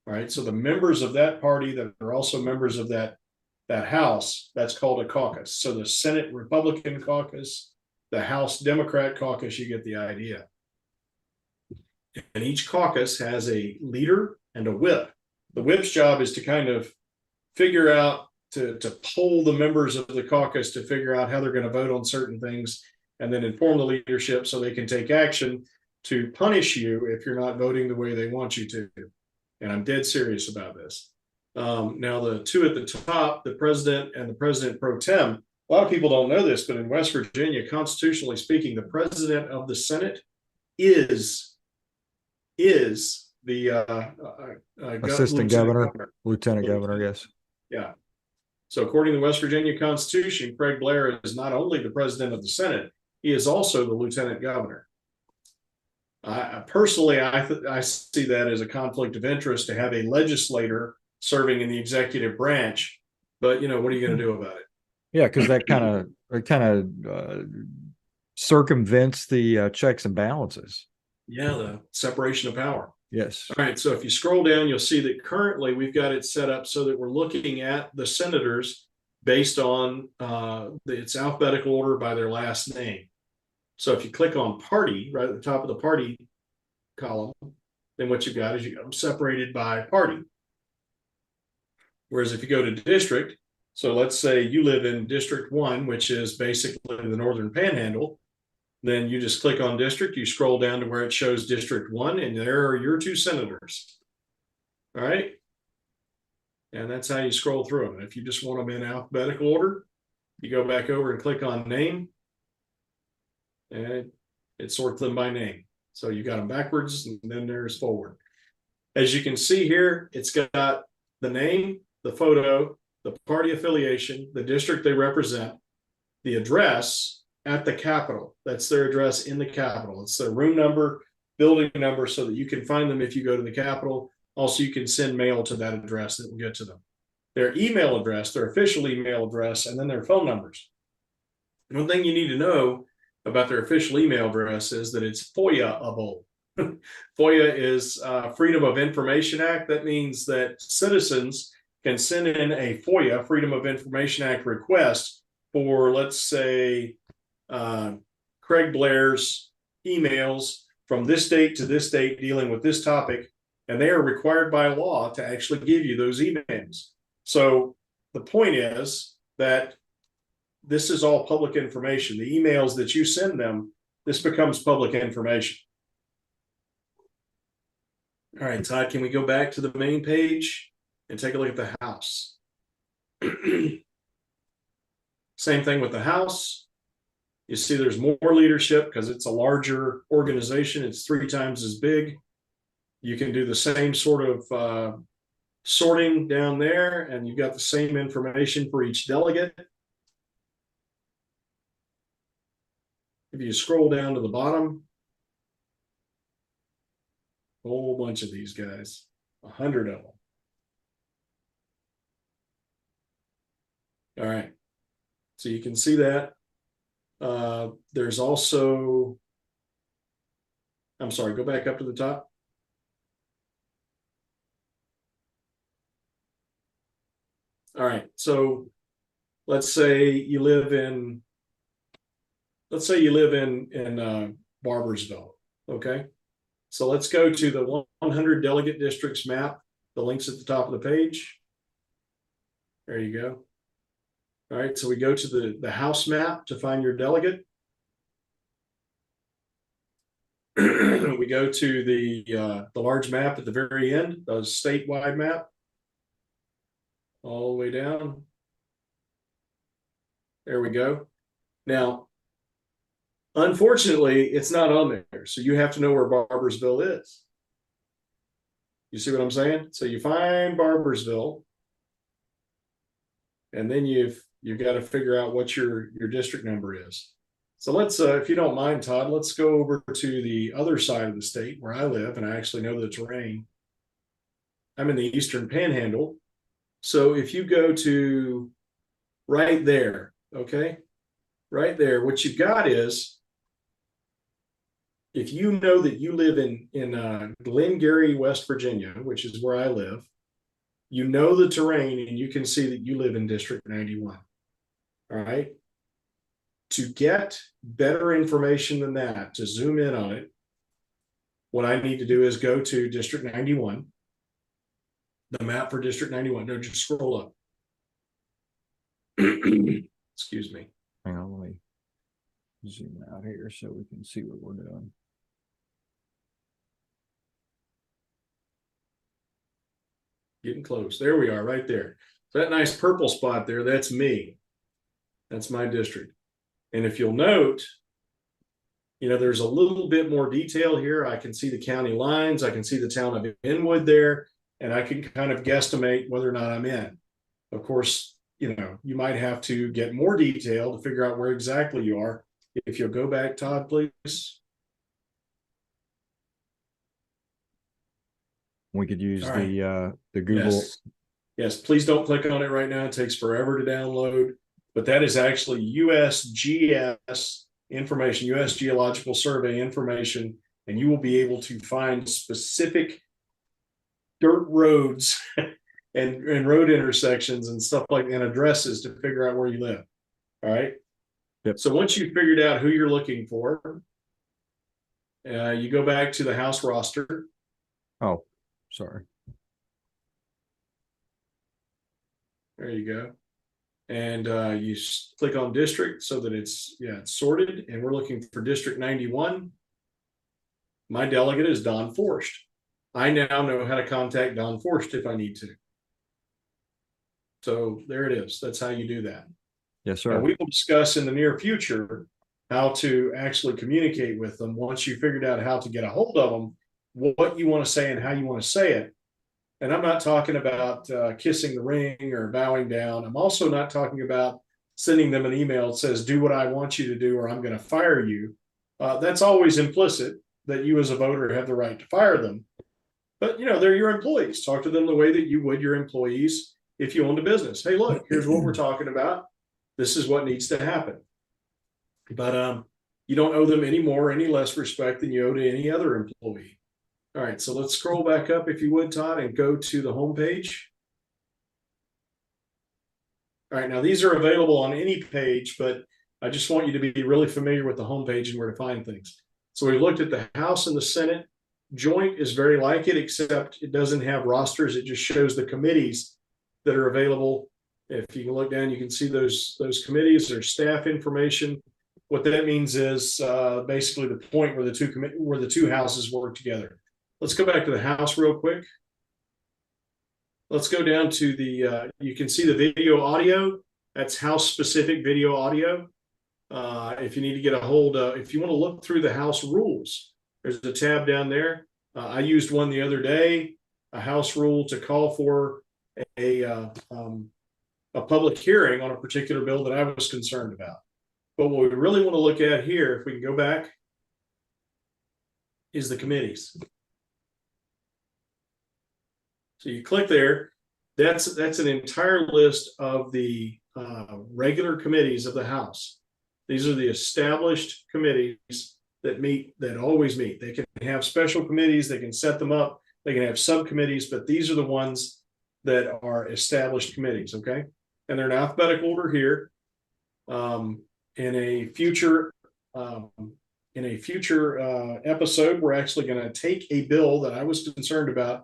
All right. So the members of that party that are also members of that House, that's called a caucus. So the Senate Republican caucus, the House Democrat caucus, you get the idea. And each caucus has a leader and a whip. The whip's job is to kind of figure out, to poll the members of the caucus to figure out how they're going to vote on certain things and then inform the leadership so they can take action to punish you if you're not voting the way they want you to. And I'm dead serious about this. Now, the 2 at the top, the president and the president pro tem, a lot of people don't know this, but in West Virginia, constitutionally speaking, the president of the Senate is the assistant governor, lieutenant governor, yes. Yeah. So according to the West Virginia Constitution, Craig Blair is not only the president of the Senate, he is also the lieutenant governor. Personally, I see that as a conflict of interest to have a legislator serving in the executive branch. But, what are you going to do about it? Yeah, because that kind of circumvents the checks and balances. Yeah, the separation of power. Yes. All right. So if you scroll down, you'll see that currently we've got it set up so that we're looking at the senators based on its alphabetical order by their last name. So if you click on party right at the top of the party column, then what you've got is you got them separated by party. Whereas if you go to district, so let's say you live in District 1, which is basically the Northern Panhandle, then you just click on district, you scroll down to where it shows District 1, and there are your 2 senators. All right. And that's how you scroll through them. If you just want them in alphabetical order, you go back over and click on name, and it sorts them by name. So you got them backwards, and then there's forward. As you can see here, it's got the name, the photo, the party affiliation, the district they represent, the address at the Capitol. That's their address in the Capitol. It's their room number, building number, so that you can find them if you go to the Capitol. Also, you can send mail to that address that will get to them. Their email address, their official email address, and then their phone numbers. One thing you need to know about their official email address is that it's FOIA-able. FOIA is Freedom of Information Act. That means that citizens can send in a FOIA, Freedom of Information Act request for, let's say, Craig Blair's emails from this date to this date dealing with this topic, and they are required by law to actually give you those emails. So the point is that this is all public information. The emails that you send them, this becomes public information. All right, Todd, can we go back to the main page and take a look at the House? Same thing with the House. You see there's more leadership because it's a larger organization. It's 3 times as big. You can do the same sort of sorting down there, and you've got the same information for each delegate. If you scroll down to the bottom, a whole bunch of these guys, 100 of them. All right, so you can see that. There's also, I'm sorry, go back up to the top. All right, so let's say you live in Barbersville, okay? So let's go to the 100 delegate districts map. The link's at the top of the page. There you go. All right, so we go to the House map to find your delegate. We go to the large map at the very end, the statewide map, all the way down. There we go. Now, unfortunately, it's not on there, so you have to know where Barbersville is. You see what I'm saying? So you find Barbersville, and then you've got to figure out what your district number is. So let's, if you don't mind, Todd, let's go over to the other side of the state where I live, and I actually know the terrain. I'm in the Eastern Panhandle. So if you go to right there, okay, right there, what you've got is, if you know that you live in Glengarry, West Virginia, which is where I live, you know the terrain, and you can see that you live in District 91. All right. To get better information than that, to zoom in on it, what I need to do is go to District 91, the map for District 91. No, just scroll up. Excuse me. Hang on, let me zoom out here so we can see what we're doing. Getting close. There we are, right there. So that nice purple spot there, that's me. That's my district. And if you'll note, you know, there's a little bit more detail here. I can see the county lines. I can see the town of Inwood there, and I can kind of guesstimate whether or not I'm in. Of course, you know, you might have to get more detail to figure out where exactly you are. If you'll go back, Todd, please. We could use right. the Google. Yes, please don't click on it right now. It takes forever to download. But that is actually USGS information, U.S. Geological Survey information, and you will be able to find specific dirt roads and road intersections and stuff like, and addresses to figure out where you live. All right. Yep. So once you've figured out who you're looking for, you go back to the House roster, Oh, sorry. There you go. And you click on district so that it's sorted, and we're looking for District 91. My delegate is Don Forst. I now know how to contact Don Forst if I need to. So there it is. That's how you do that. Yes, Now, sir. we will discuss in the near future how to actually communicate with them once you figured out how to get a hold of them, what you want to say and how you want to say it. And I'm not talking about kissing the ring or bowing down. I'm also not talking about sending them an email that says, do what I want you to do, or I'm going to fire you. That's always implicit that you as a voter have the right to fire them. But, they're your employees. Talk to them the way that you would your employees if you owned a business. Hey, look, here's what we're talking about. This is what needs to happen. But you don't owe them any more, any less respect than you owe to any other employee. All right, so let's scroll back up, if you would, Todd, and go to the home page. All right, now these are available on any page, but I just want you to be really familiar with the home page and where to find things. So we looked at the House and the Senate. Joint is very like it, except it doesn't have rosters. It just shows the committees that are available. If you can look down, you can see those committees. There's staff information. What that means is basically the point where the two houses work together. Let's go back to the House real quick. Let's go down to the, you can see the video audio. That's House specific video audio. If you need to get a hold of, if you want to look through the House rules, there's a tab down there. I used one the other day, a House rule to call for a public hearing on a particular bill that I was concerned about. But what we really want to look at here, if we can go back, is the committees. So you click there. That's an entire list of the regular committees of the House. These are the established committees that meet, that always meet. They can have special committees, they can set them up, they can have subcommittees, but these are the ones that are established committees, okay? And they're in alphabetical order here. In a future episode, we're actually going to take a bill that I was concerned about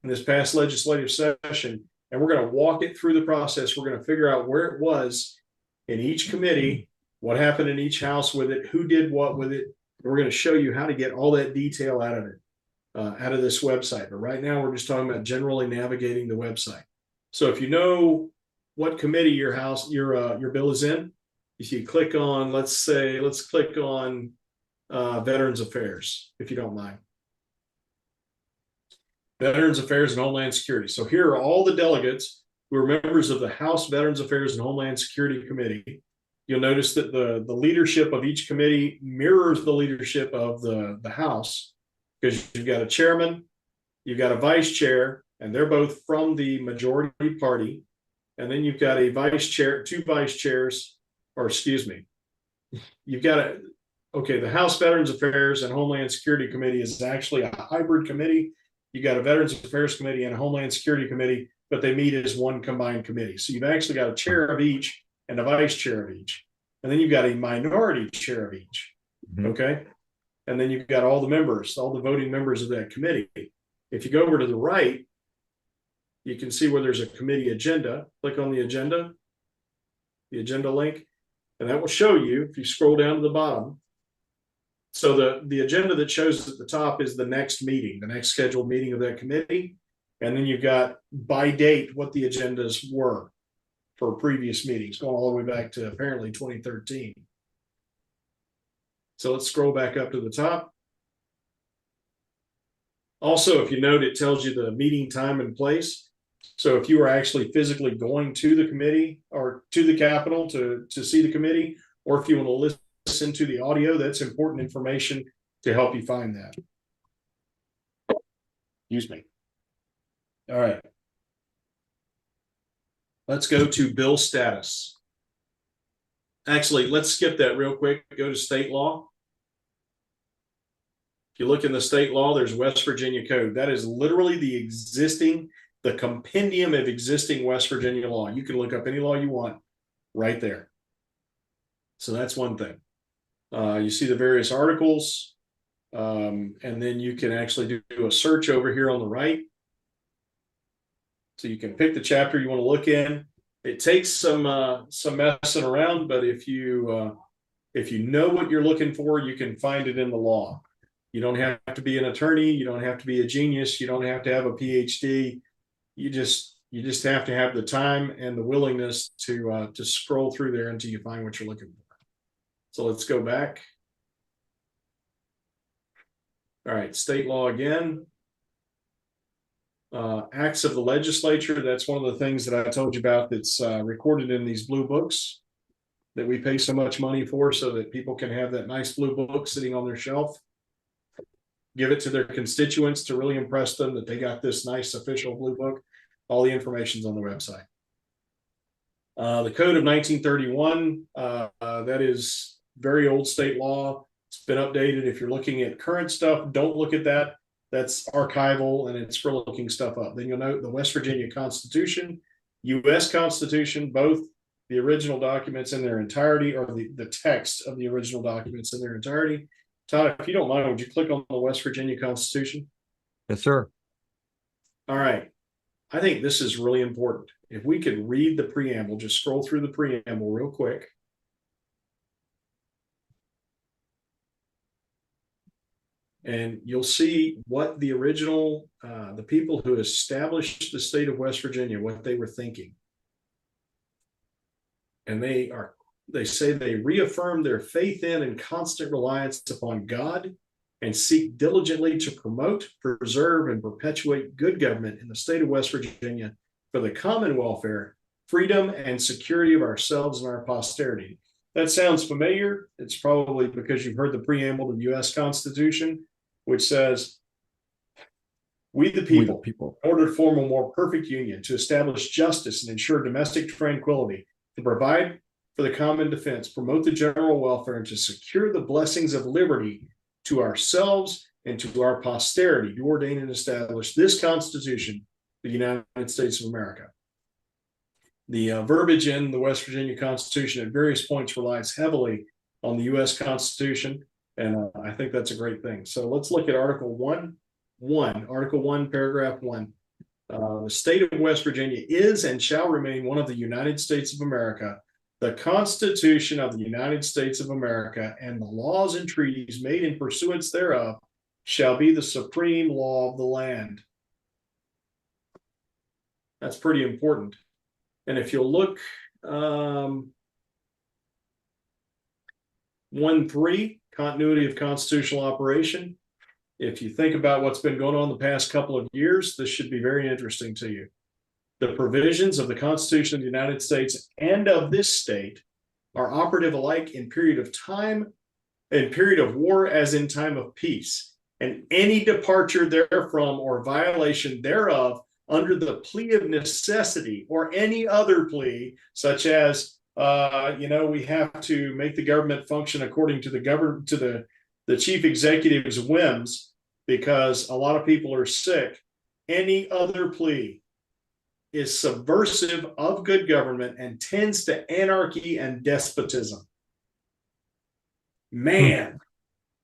in this past legislative session, and we're going to walk it through the process. We're going to figure out where it was in each committee, what happened in each house with it, who did what with it. And we're going to show you how to get all that detail out of it, out of this website. But right now, we're just talking about generally navigating the website. So if you know what committee your bill is in, if you click on, let's click on Veterans Affairs, if you don't mind. Veterans Affairs and Homeland Security. So here are all the delegates who are members of the House Veterans Affairs and Homeland Security Committee. You'll notice that the leadership of each committee mirrors the leadership of the House, because you've got a chairman, you've got a vice chair, and they're both from the majority party. And then you've got a vice chair, two vice chairs, or excuse me, you've got the House Veterans Affairs and Homeland Security Committee is actually a hybrid committee. You got a Veterans Affairs Committee and a Homeland Security Committee, but they meet as one combined committee. So you've actually got a chair of each and a vice chair of each. And then you've got a minority chair of each. Mm-hmm. Okay. And then you've got all the members, all the voting members of that committee. If you go over to the right, you can see where there's a committee agenda. Click on the agenda link, and that will show you, if you scroll down to the bottom. So the agenda that shows at the top is the next meeting, the next scheduled meeting of that committee. And then you've got by date what the agendas were for previous meetings, going all the way back to apparently 2013. So let's scroll back up to the top. Also, if you note, it tells you the meeting time and place. So if you are actually physically going to the committee or to the Capitol to see the committee, or if you want to listen to the audio, that's important information to help you find that. Excuse me. All right. Let's go to bill status. Actually, let's skip that real quick. Go to state law. If you look in the state law, there's West Virginia Code. That is literally the compendium of existing West Virginia law. You can look up any law you want right there. So that's one thing. You see the various articles. And then you can actually do a search over here on the right. So you can pick the chapter you want to look in. It takes some messing around, but if you know what you're looking for, you can find it in the law. You don't have to be an attorney. You don't have to be a genius. You don't have to have a Ph.D. You just have to have the time and the willingness to scroll through there until you find what you're looking for. So let's go back. All right, state law again. Acts of the legislature. That's one of the things that I told you about that's recorded in these blue books that we pay so much money for so that people can have that nice blue book sitting on their shelf. Give it to their constituents to really impress them that they got this nice official blue book. All the information's on the website. The Code of 1931, that is very old state law. It's been updated. If you're looking at current stuff, don't look at that. That's archival and it's for looking stuff up. Then you'll note the West Virginia Constitution, U.S. Constitution, both the original documents in their entirety or the text of the original documents in their entirety. Todd, if you don't mind, would you click on the West Virginia Constitution? Yes, sir. All right. I think this is really important. If we could read the preamble, just scroll through the preamble real quick. And you'll see what the original, the people who established the state of West Virginia, what they were thinking. And they say they reaffirm their faith in and constant reliance upon God and seek diligently to promote, preserve, and perpetuate good government in the state of West Virginia for the common welfare, freedom, and security of ourselves and our posterity. That sounds familiar. It's probably because you've heard the preamble to the U.S. Constitution, which says, we the people, in order to form a more perfect union, to establish justice and ensure domestic tranquility, to provide for the common defense, promote the general welfare, and to secure the blessings of liberty to ourselves and to our posterity, do ordain and establish this Constitution, the United States of America. The verbiage in the West Virginia Constitution at various points relies heavily on the U.S. Constitution, and I think that's a great thing. So let's look at Article 1, Paragraph 1. The state of West Virginia is and shall remain one of the United States of America. The Constitution of the United States of America and the laws and treaties made in pursuance thereof shall be the supreme law of the land. That's pretty important. And if you'll look, 1.3, continuity of constitutional operation. If you think about what's been going on the past couple of years, this should be very interesting to you. The provisions of the Constitution of the United States and of this state are operative alike in period of time, in period of war as in time of peace, and any departure therefrom or violation thereof under the plea of necessity or any other plea, such as we have to make the government function according to the chief executive's whims because a lot of people are sick. Any other plea is subversive of good government and tends to anarchy and despotism. Man,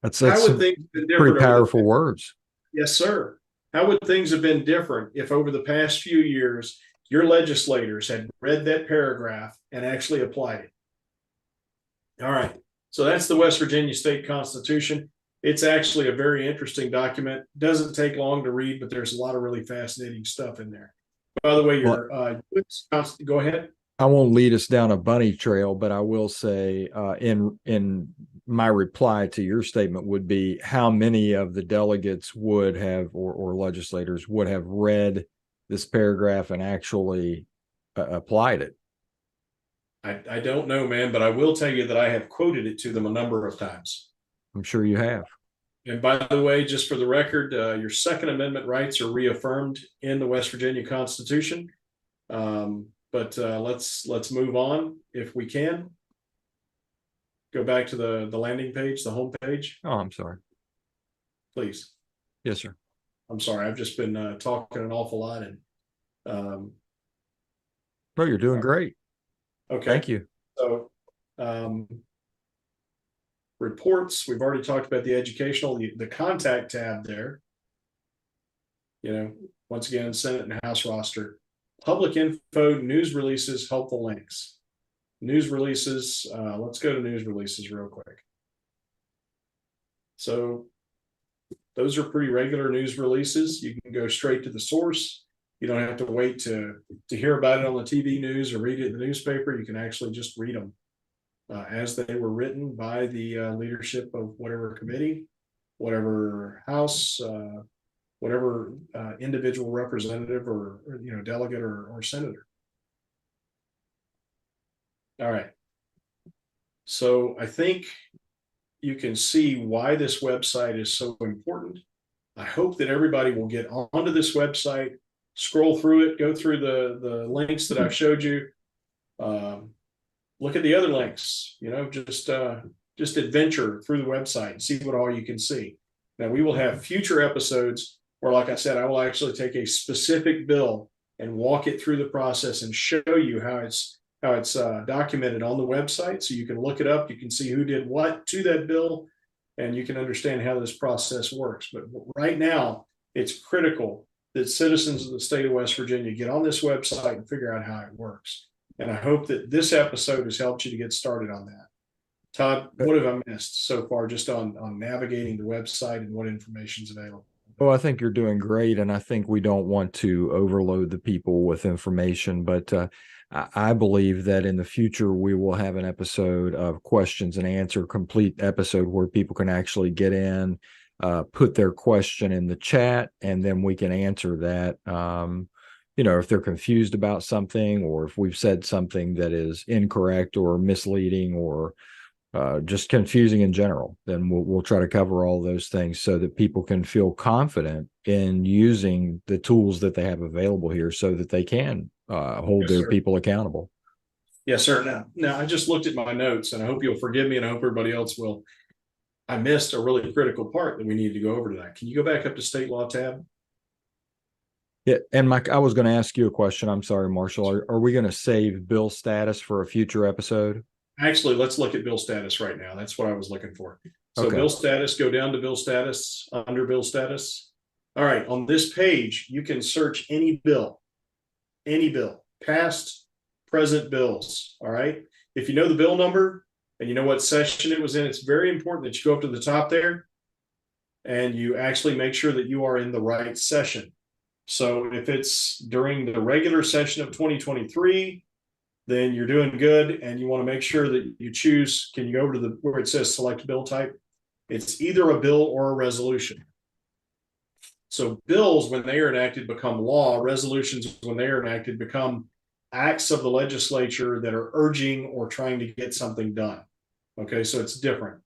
that's how would things have been different? Pretty powerful words. Yes, sir. How would things have been different if over the past few years your legislators had read that paragraph and actually applied it? All right. So that's the West Virginia State Constitution. It's actually a very interesting document. Doesn't take long to read, but there's a lot of really fascinating stuff in there. By the way, go ahead. I won't lead us down a bunny trail, but I will say in my reply to your statement would be how many of the delegates would have or legislators would have read this paragraph and actually applied it. I don't know, man, but I will tell you that I have quoted it to them a number of times. I'm sure you have. And by the way, just for the record, your Second Amendment rights are reaffirmed in the West Virginia Constitution. But let's move on if we can. Go back to the landing page, the home page. Oh, I'm sorry. Please. Yes, sir. I'm sorry. I've just been talking an awful lot. And no, you're doing great. Okay. Thank you. So reports. We've already talked about the educational, the contact tab there. You know, once again, Senate and House roster, public info, news releases, helpful links. News releases, let's go to news releases real quick. So those are pretty regular news releases. You can go straight to the source. You don't have to wait to hear about it on the TV news or read it in the newspaper. You can actually just read them as they were written by the leadership of whatever committee, whatever house, whatever individual representative or delegate or senator. All right. So I think you can see why this website is so important. I hope that everybody will get onto this website, scroll through it, go through the links that I've showed you. Look at the other links, just adventure through the website and see what all you can see. Now we will have future episodes where, like I said, I will actually take a specific bill and walk it through the process and show you how it's documented on the website, so you can look it up, you can see who did what to that bill, and you can understand how this process works. But right now, it's critical that citizens of the state of West Virginia get on this website and figure out how it works. And I hope that this episode has helped you to get started on that. Todd, what have I missed so far just on navigating the website and what information is available? Well, I think you're doing great, and I think we don't want to overload the people with information, but I believe that in the future we will have an episode of questions and answer, complete episode where people can actually get in, put their question in the chat, and then we can answer that. If they're confused about something, or if we've said something that is incorrect or misleading or just confusing in general, then we'll try to cover all those things so that people can feel confident in using the tools that they have available here so that they can hold their people accountable. Yes, sir. Now, I just looked at my notes, and I hope you'll forgive me, and I hope everybody else will. I missed a really critical part that we need to go over tonight. Can you go back up to state law tab? Yeah, and Mike, I was going to ask you a question. I'm sorry, Marshall. Are we going to save bill status for a future episode? Actually, let's look at bill status right now. That's what I was looking for. So Okay. Bill status, go down to bill status, under bill status. All right, on this page, you can search any bill, past, present bills. All right. If you know the bill number and you know what session it was in, it's very important that you go up to the top there and you actually make sure that you are in the right session. So if it's during the regular session of 2023, then you're doing good, and you want to make sure that you choose. Can you go over to where it says select bill type? It's either a bill or a resolution. So bills, when they are enacted, become law. Resolutions, when they are enacted, become acts of the legislature that are urging or trying to get something done. Okay, so it's different.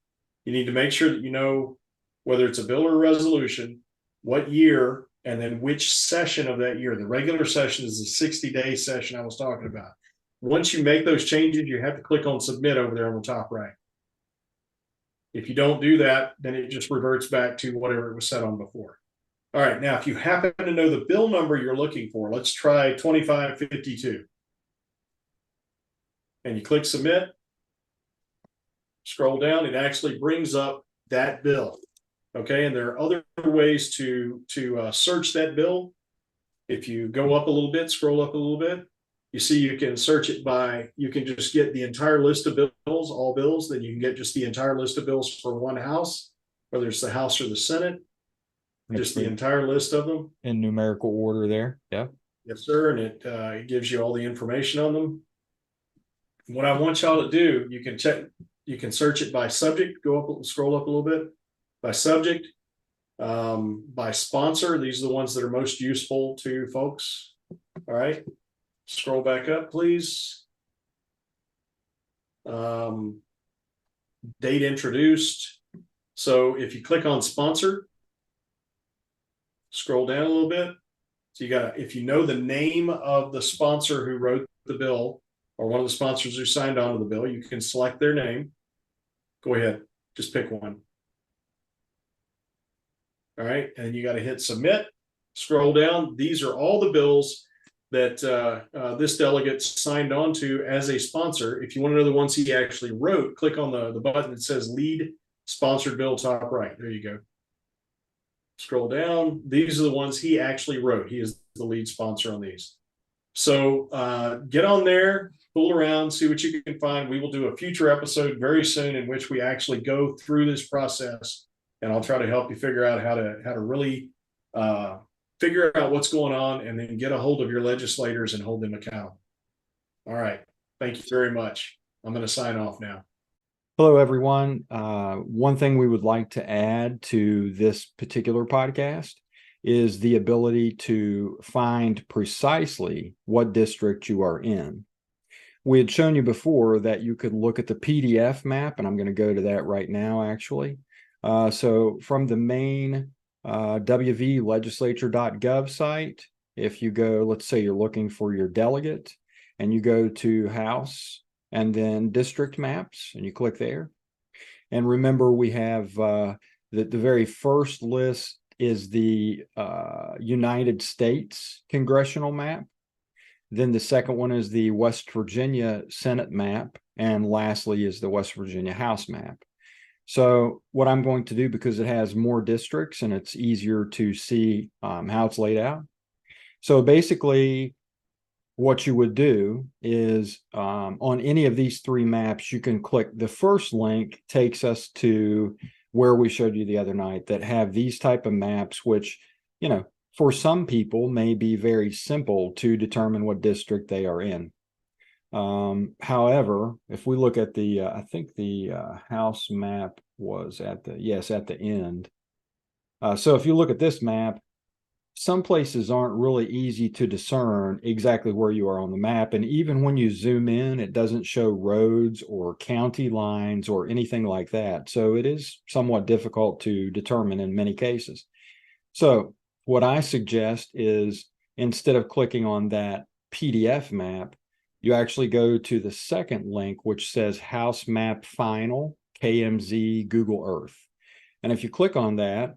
You need to make sure that you know whether it's a bill or a resolution, what year, and then which session of that year. The regular session is the 60-day session I was talking about. Once you make those changes, you have to click on submit over there on the top right. If you don't do that, then it just reverts back to whatever it was set on before. All right, now if you happen to know the bill number you're looking for, let's try 2552. And you click submit, scroll down, it actually brings up that bill. Okay, and there are other ways to search that bill. If you go up a little bit, scroll up a little bit, you see you can search it by, you can just get the entire list of bills, all bills, then you can get just the entire list of bills for one house, whether it's the House or the Senate, just the entire list of them. In numerical order there, yeah. Yes, sir, and it gives you all the information on them. What I want y'all to do, you can check, you can search it by subject, go up, scroll up a little bit, by subject, by sponsor. These are the ones that are most useful to folks. All right. Scroll back up, please. Date introduced. So if you click on sponsor, scroll down a little bit. So you got, if you know the name of the sponsor who wrote the bill, or one of the sponsors who signed on to the bill, you can select their name. Go ahead, just pick one. All right, and you got to hit submit. Scroll down. These are all the bills that this delegate signed on to as a sponsor. If you want to know the ones he actually wrote, click on the button that says lead Sponsored bill, top right. There you go. Scroll down. These are the ones he actually wrote. He is the lead sponsor on these. So get on there, fool around, see what you can find. We will do a future episode very soon in which we actually go through this process, and I'll try to help you figure out how to really figure out what's going on, and then get a hold of your legislators and hold them accountable. All right. Thank you very much. I'm going to sign off now. Hello, everyone. One thing we would like to add to this particular podcast is the ability to find precisely what district you are in. We had shown you before that you could look at the PDF map, and I'm going to go to that right now, actually. So from the main wvlegislature.gov site, if you go, let's say you're looking for your delegate, and you go to House and then district maps, and you click there. And remember, we have the very first list is the United States congressional map. Then the second one is the West Virginia Senate map. And lastly is the West Virginia House map. So what I'm going to do, because it has more districts and it's easier to see how it's laid out. So basically, what you would do is on any of these three maps, you can click the first link, takes us to where we showed you the other night, that have these type of maps, which, you know, for some people may be very simple to determine what district they are in. However, if we look at the, I think the House map was at the, yes, at the end. So if you look at this map, some places aren't really easy to discern exactly where you are on the map. And even when you zoom in, it doesn't show roads or county lines or anything like that. So it is somewhat difficult to determine in many cases. So what I suggest is, instead of clicking on that PDF map, you actually go to the second link, which says House Map Final, KMZ, Google Earth. And if you click on that,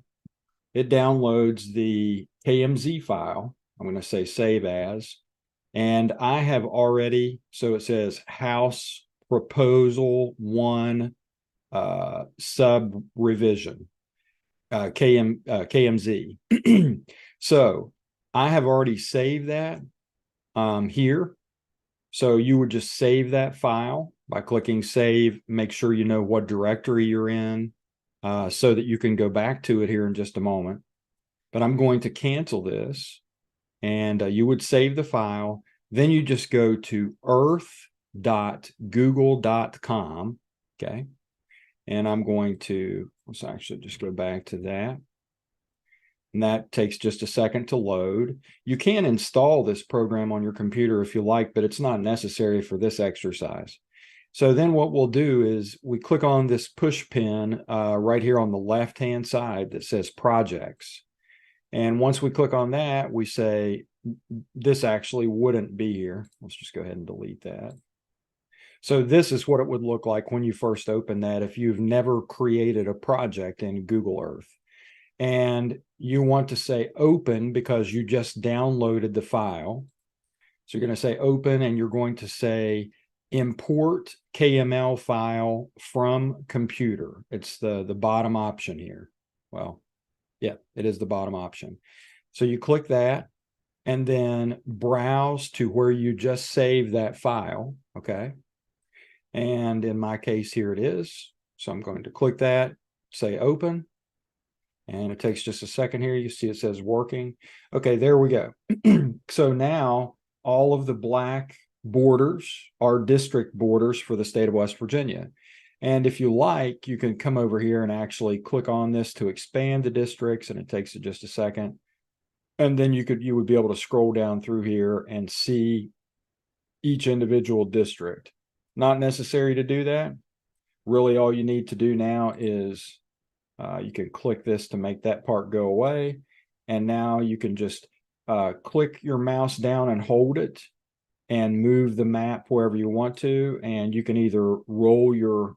it downloads the KMZ file. I'm going to say save as, and I have already, so it says House Proposal 1 sub revision, KMZ. So I have already saved that here. So you would just save that file by clicking save. Make sure you know what directory you're in, so that you can go back to it here in just a moment. But I'm going to cancel this, and you would save the file. Then you just go to earth.google.com. Okay. And I'm going to, let's actually just go back to that. And that takes just a second to load. You can install this program on your computer if you like, but it's not necessary for this exercise. So then what we'll do is we click on this push pin right here on the left-hand side that says projects. And once we click on that, we say this actually wouldn't be here. Let's just go ahead and delete that. So this is what it would look like when you first open that if you've never created a project in Google Earth. And you want to say open because you just downloaded the file. So you're going to say open, and you're going to say import KML file from computer. It's the bottom option here. Well, yeah, it is the bottom option. So you click that and then browse to where you just saved that file. Okay. And in my case, here it is. So I'm going to click that, say open. And it takes just a second here. You see it says working. Okay, there we go. So now all of the black borders are district borders for the state of West Virginia. And if you like, you can come over here and actually click on this to expand the districts, and it takes just a second. And then you would be able to scroll down through here and see each individual district. Not necessary to do that. Really, all you need to do now is you can click this to make that part go away. And now you can just click your mouse down and hold it and move the map wherever you want to. And you can either roll your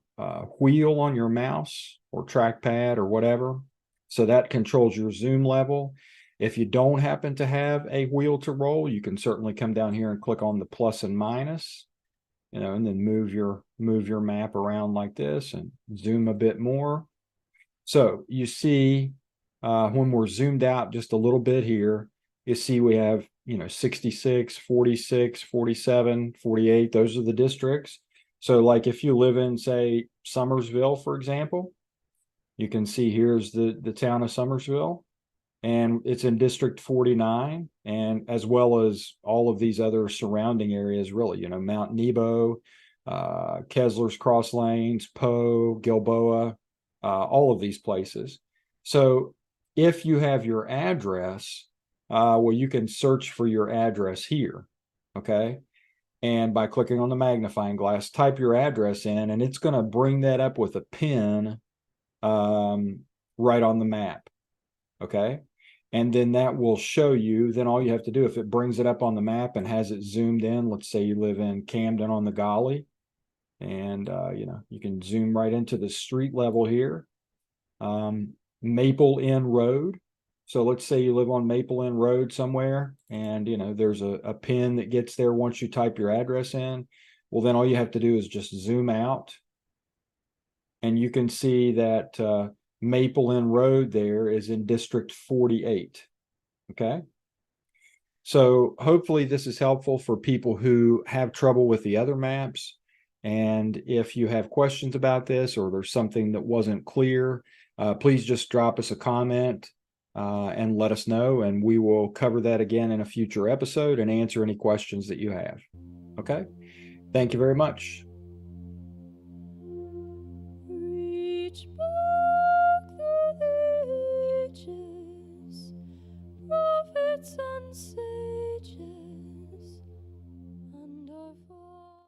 wheel on your mouse or trackpad or whatever. So that controls your zoom level. If you don't happen to have a wheel to roll, you can certainly come down here and click on the plus and minus, and then move your map around like this and zoom a bit more. So you see, when we're zoomed out just a little bit here, you see we have, 66, 46, 47, 48. Those are the districts. So like if you live in, say, Summersville, for example, you can see here's the town of Summersville, and it's in District 49, and as well as all of these other surrounding areas, really, Mount Nebo, Kessler's Cross Lanes, Poe, Gilboa, all of these places. So if you have your address, well, you can search for your address here, okay? And by clicking on the magnifying glass, type your address in, and it's going to bring that up with a pin right on the map, okay? And then that will show you, then all you have to do, if it brings it up on the map and has it zoomed in, let's say you live in Camden on the Golly, and you can zoom right into the street level here. Maple Inn Road. So let's say you live on Maple Inn Road somewhere, and there's a pin that gets there once you type your address in. Well, then all you have to do is just zoom out, and you can see that Maple Inn Road there is in District 48. Okay. So hopefully this is helpful for people who have trouble with the other maps. And if you have questions about this, or there's something that wasn't clear, please just drop us a comment and let us know, and we will cover that again in a future episode and answer any questions that you have. Okay. Thank you very much. Reach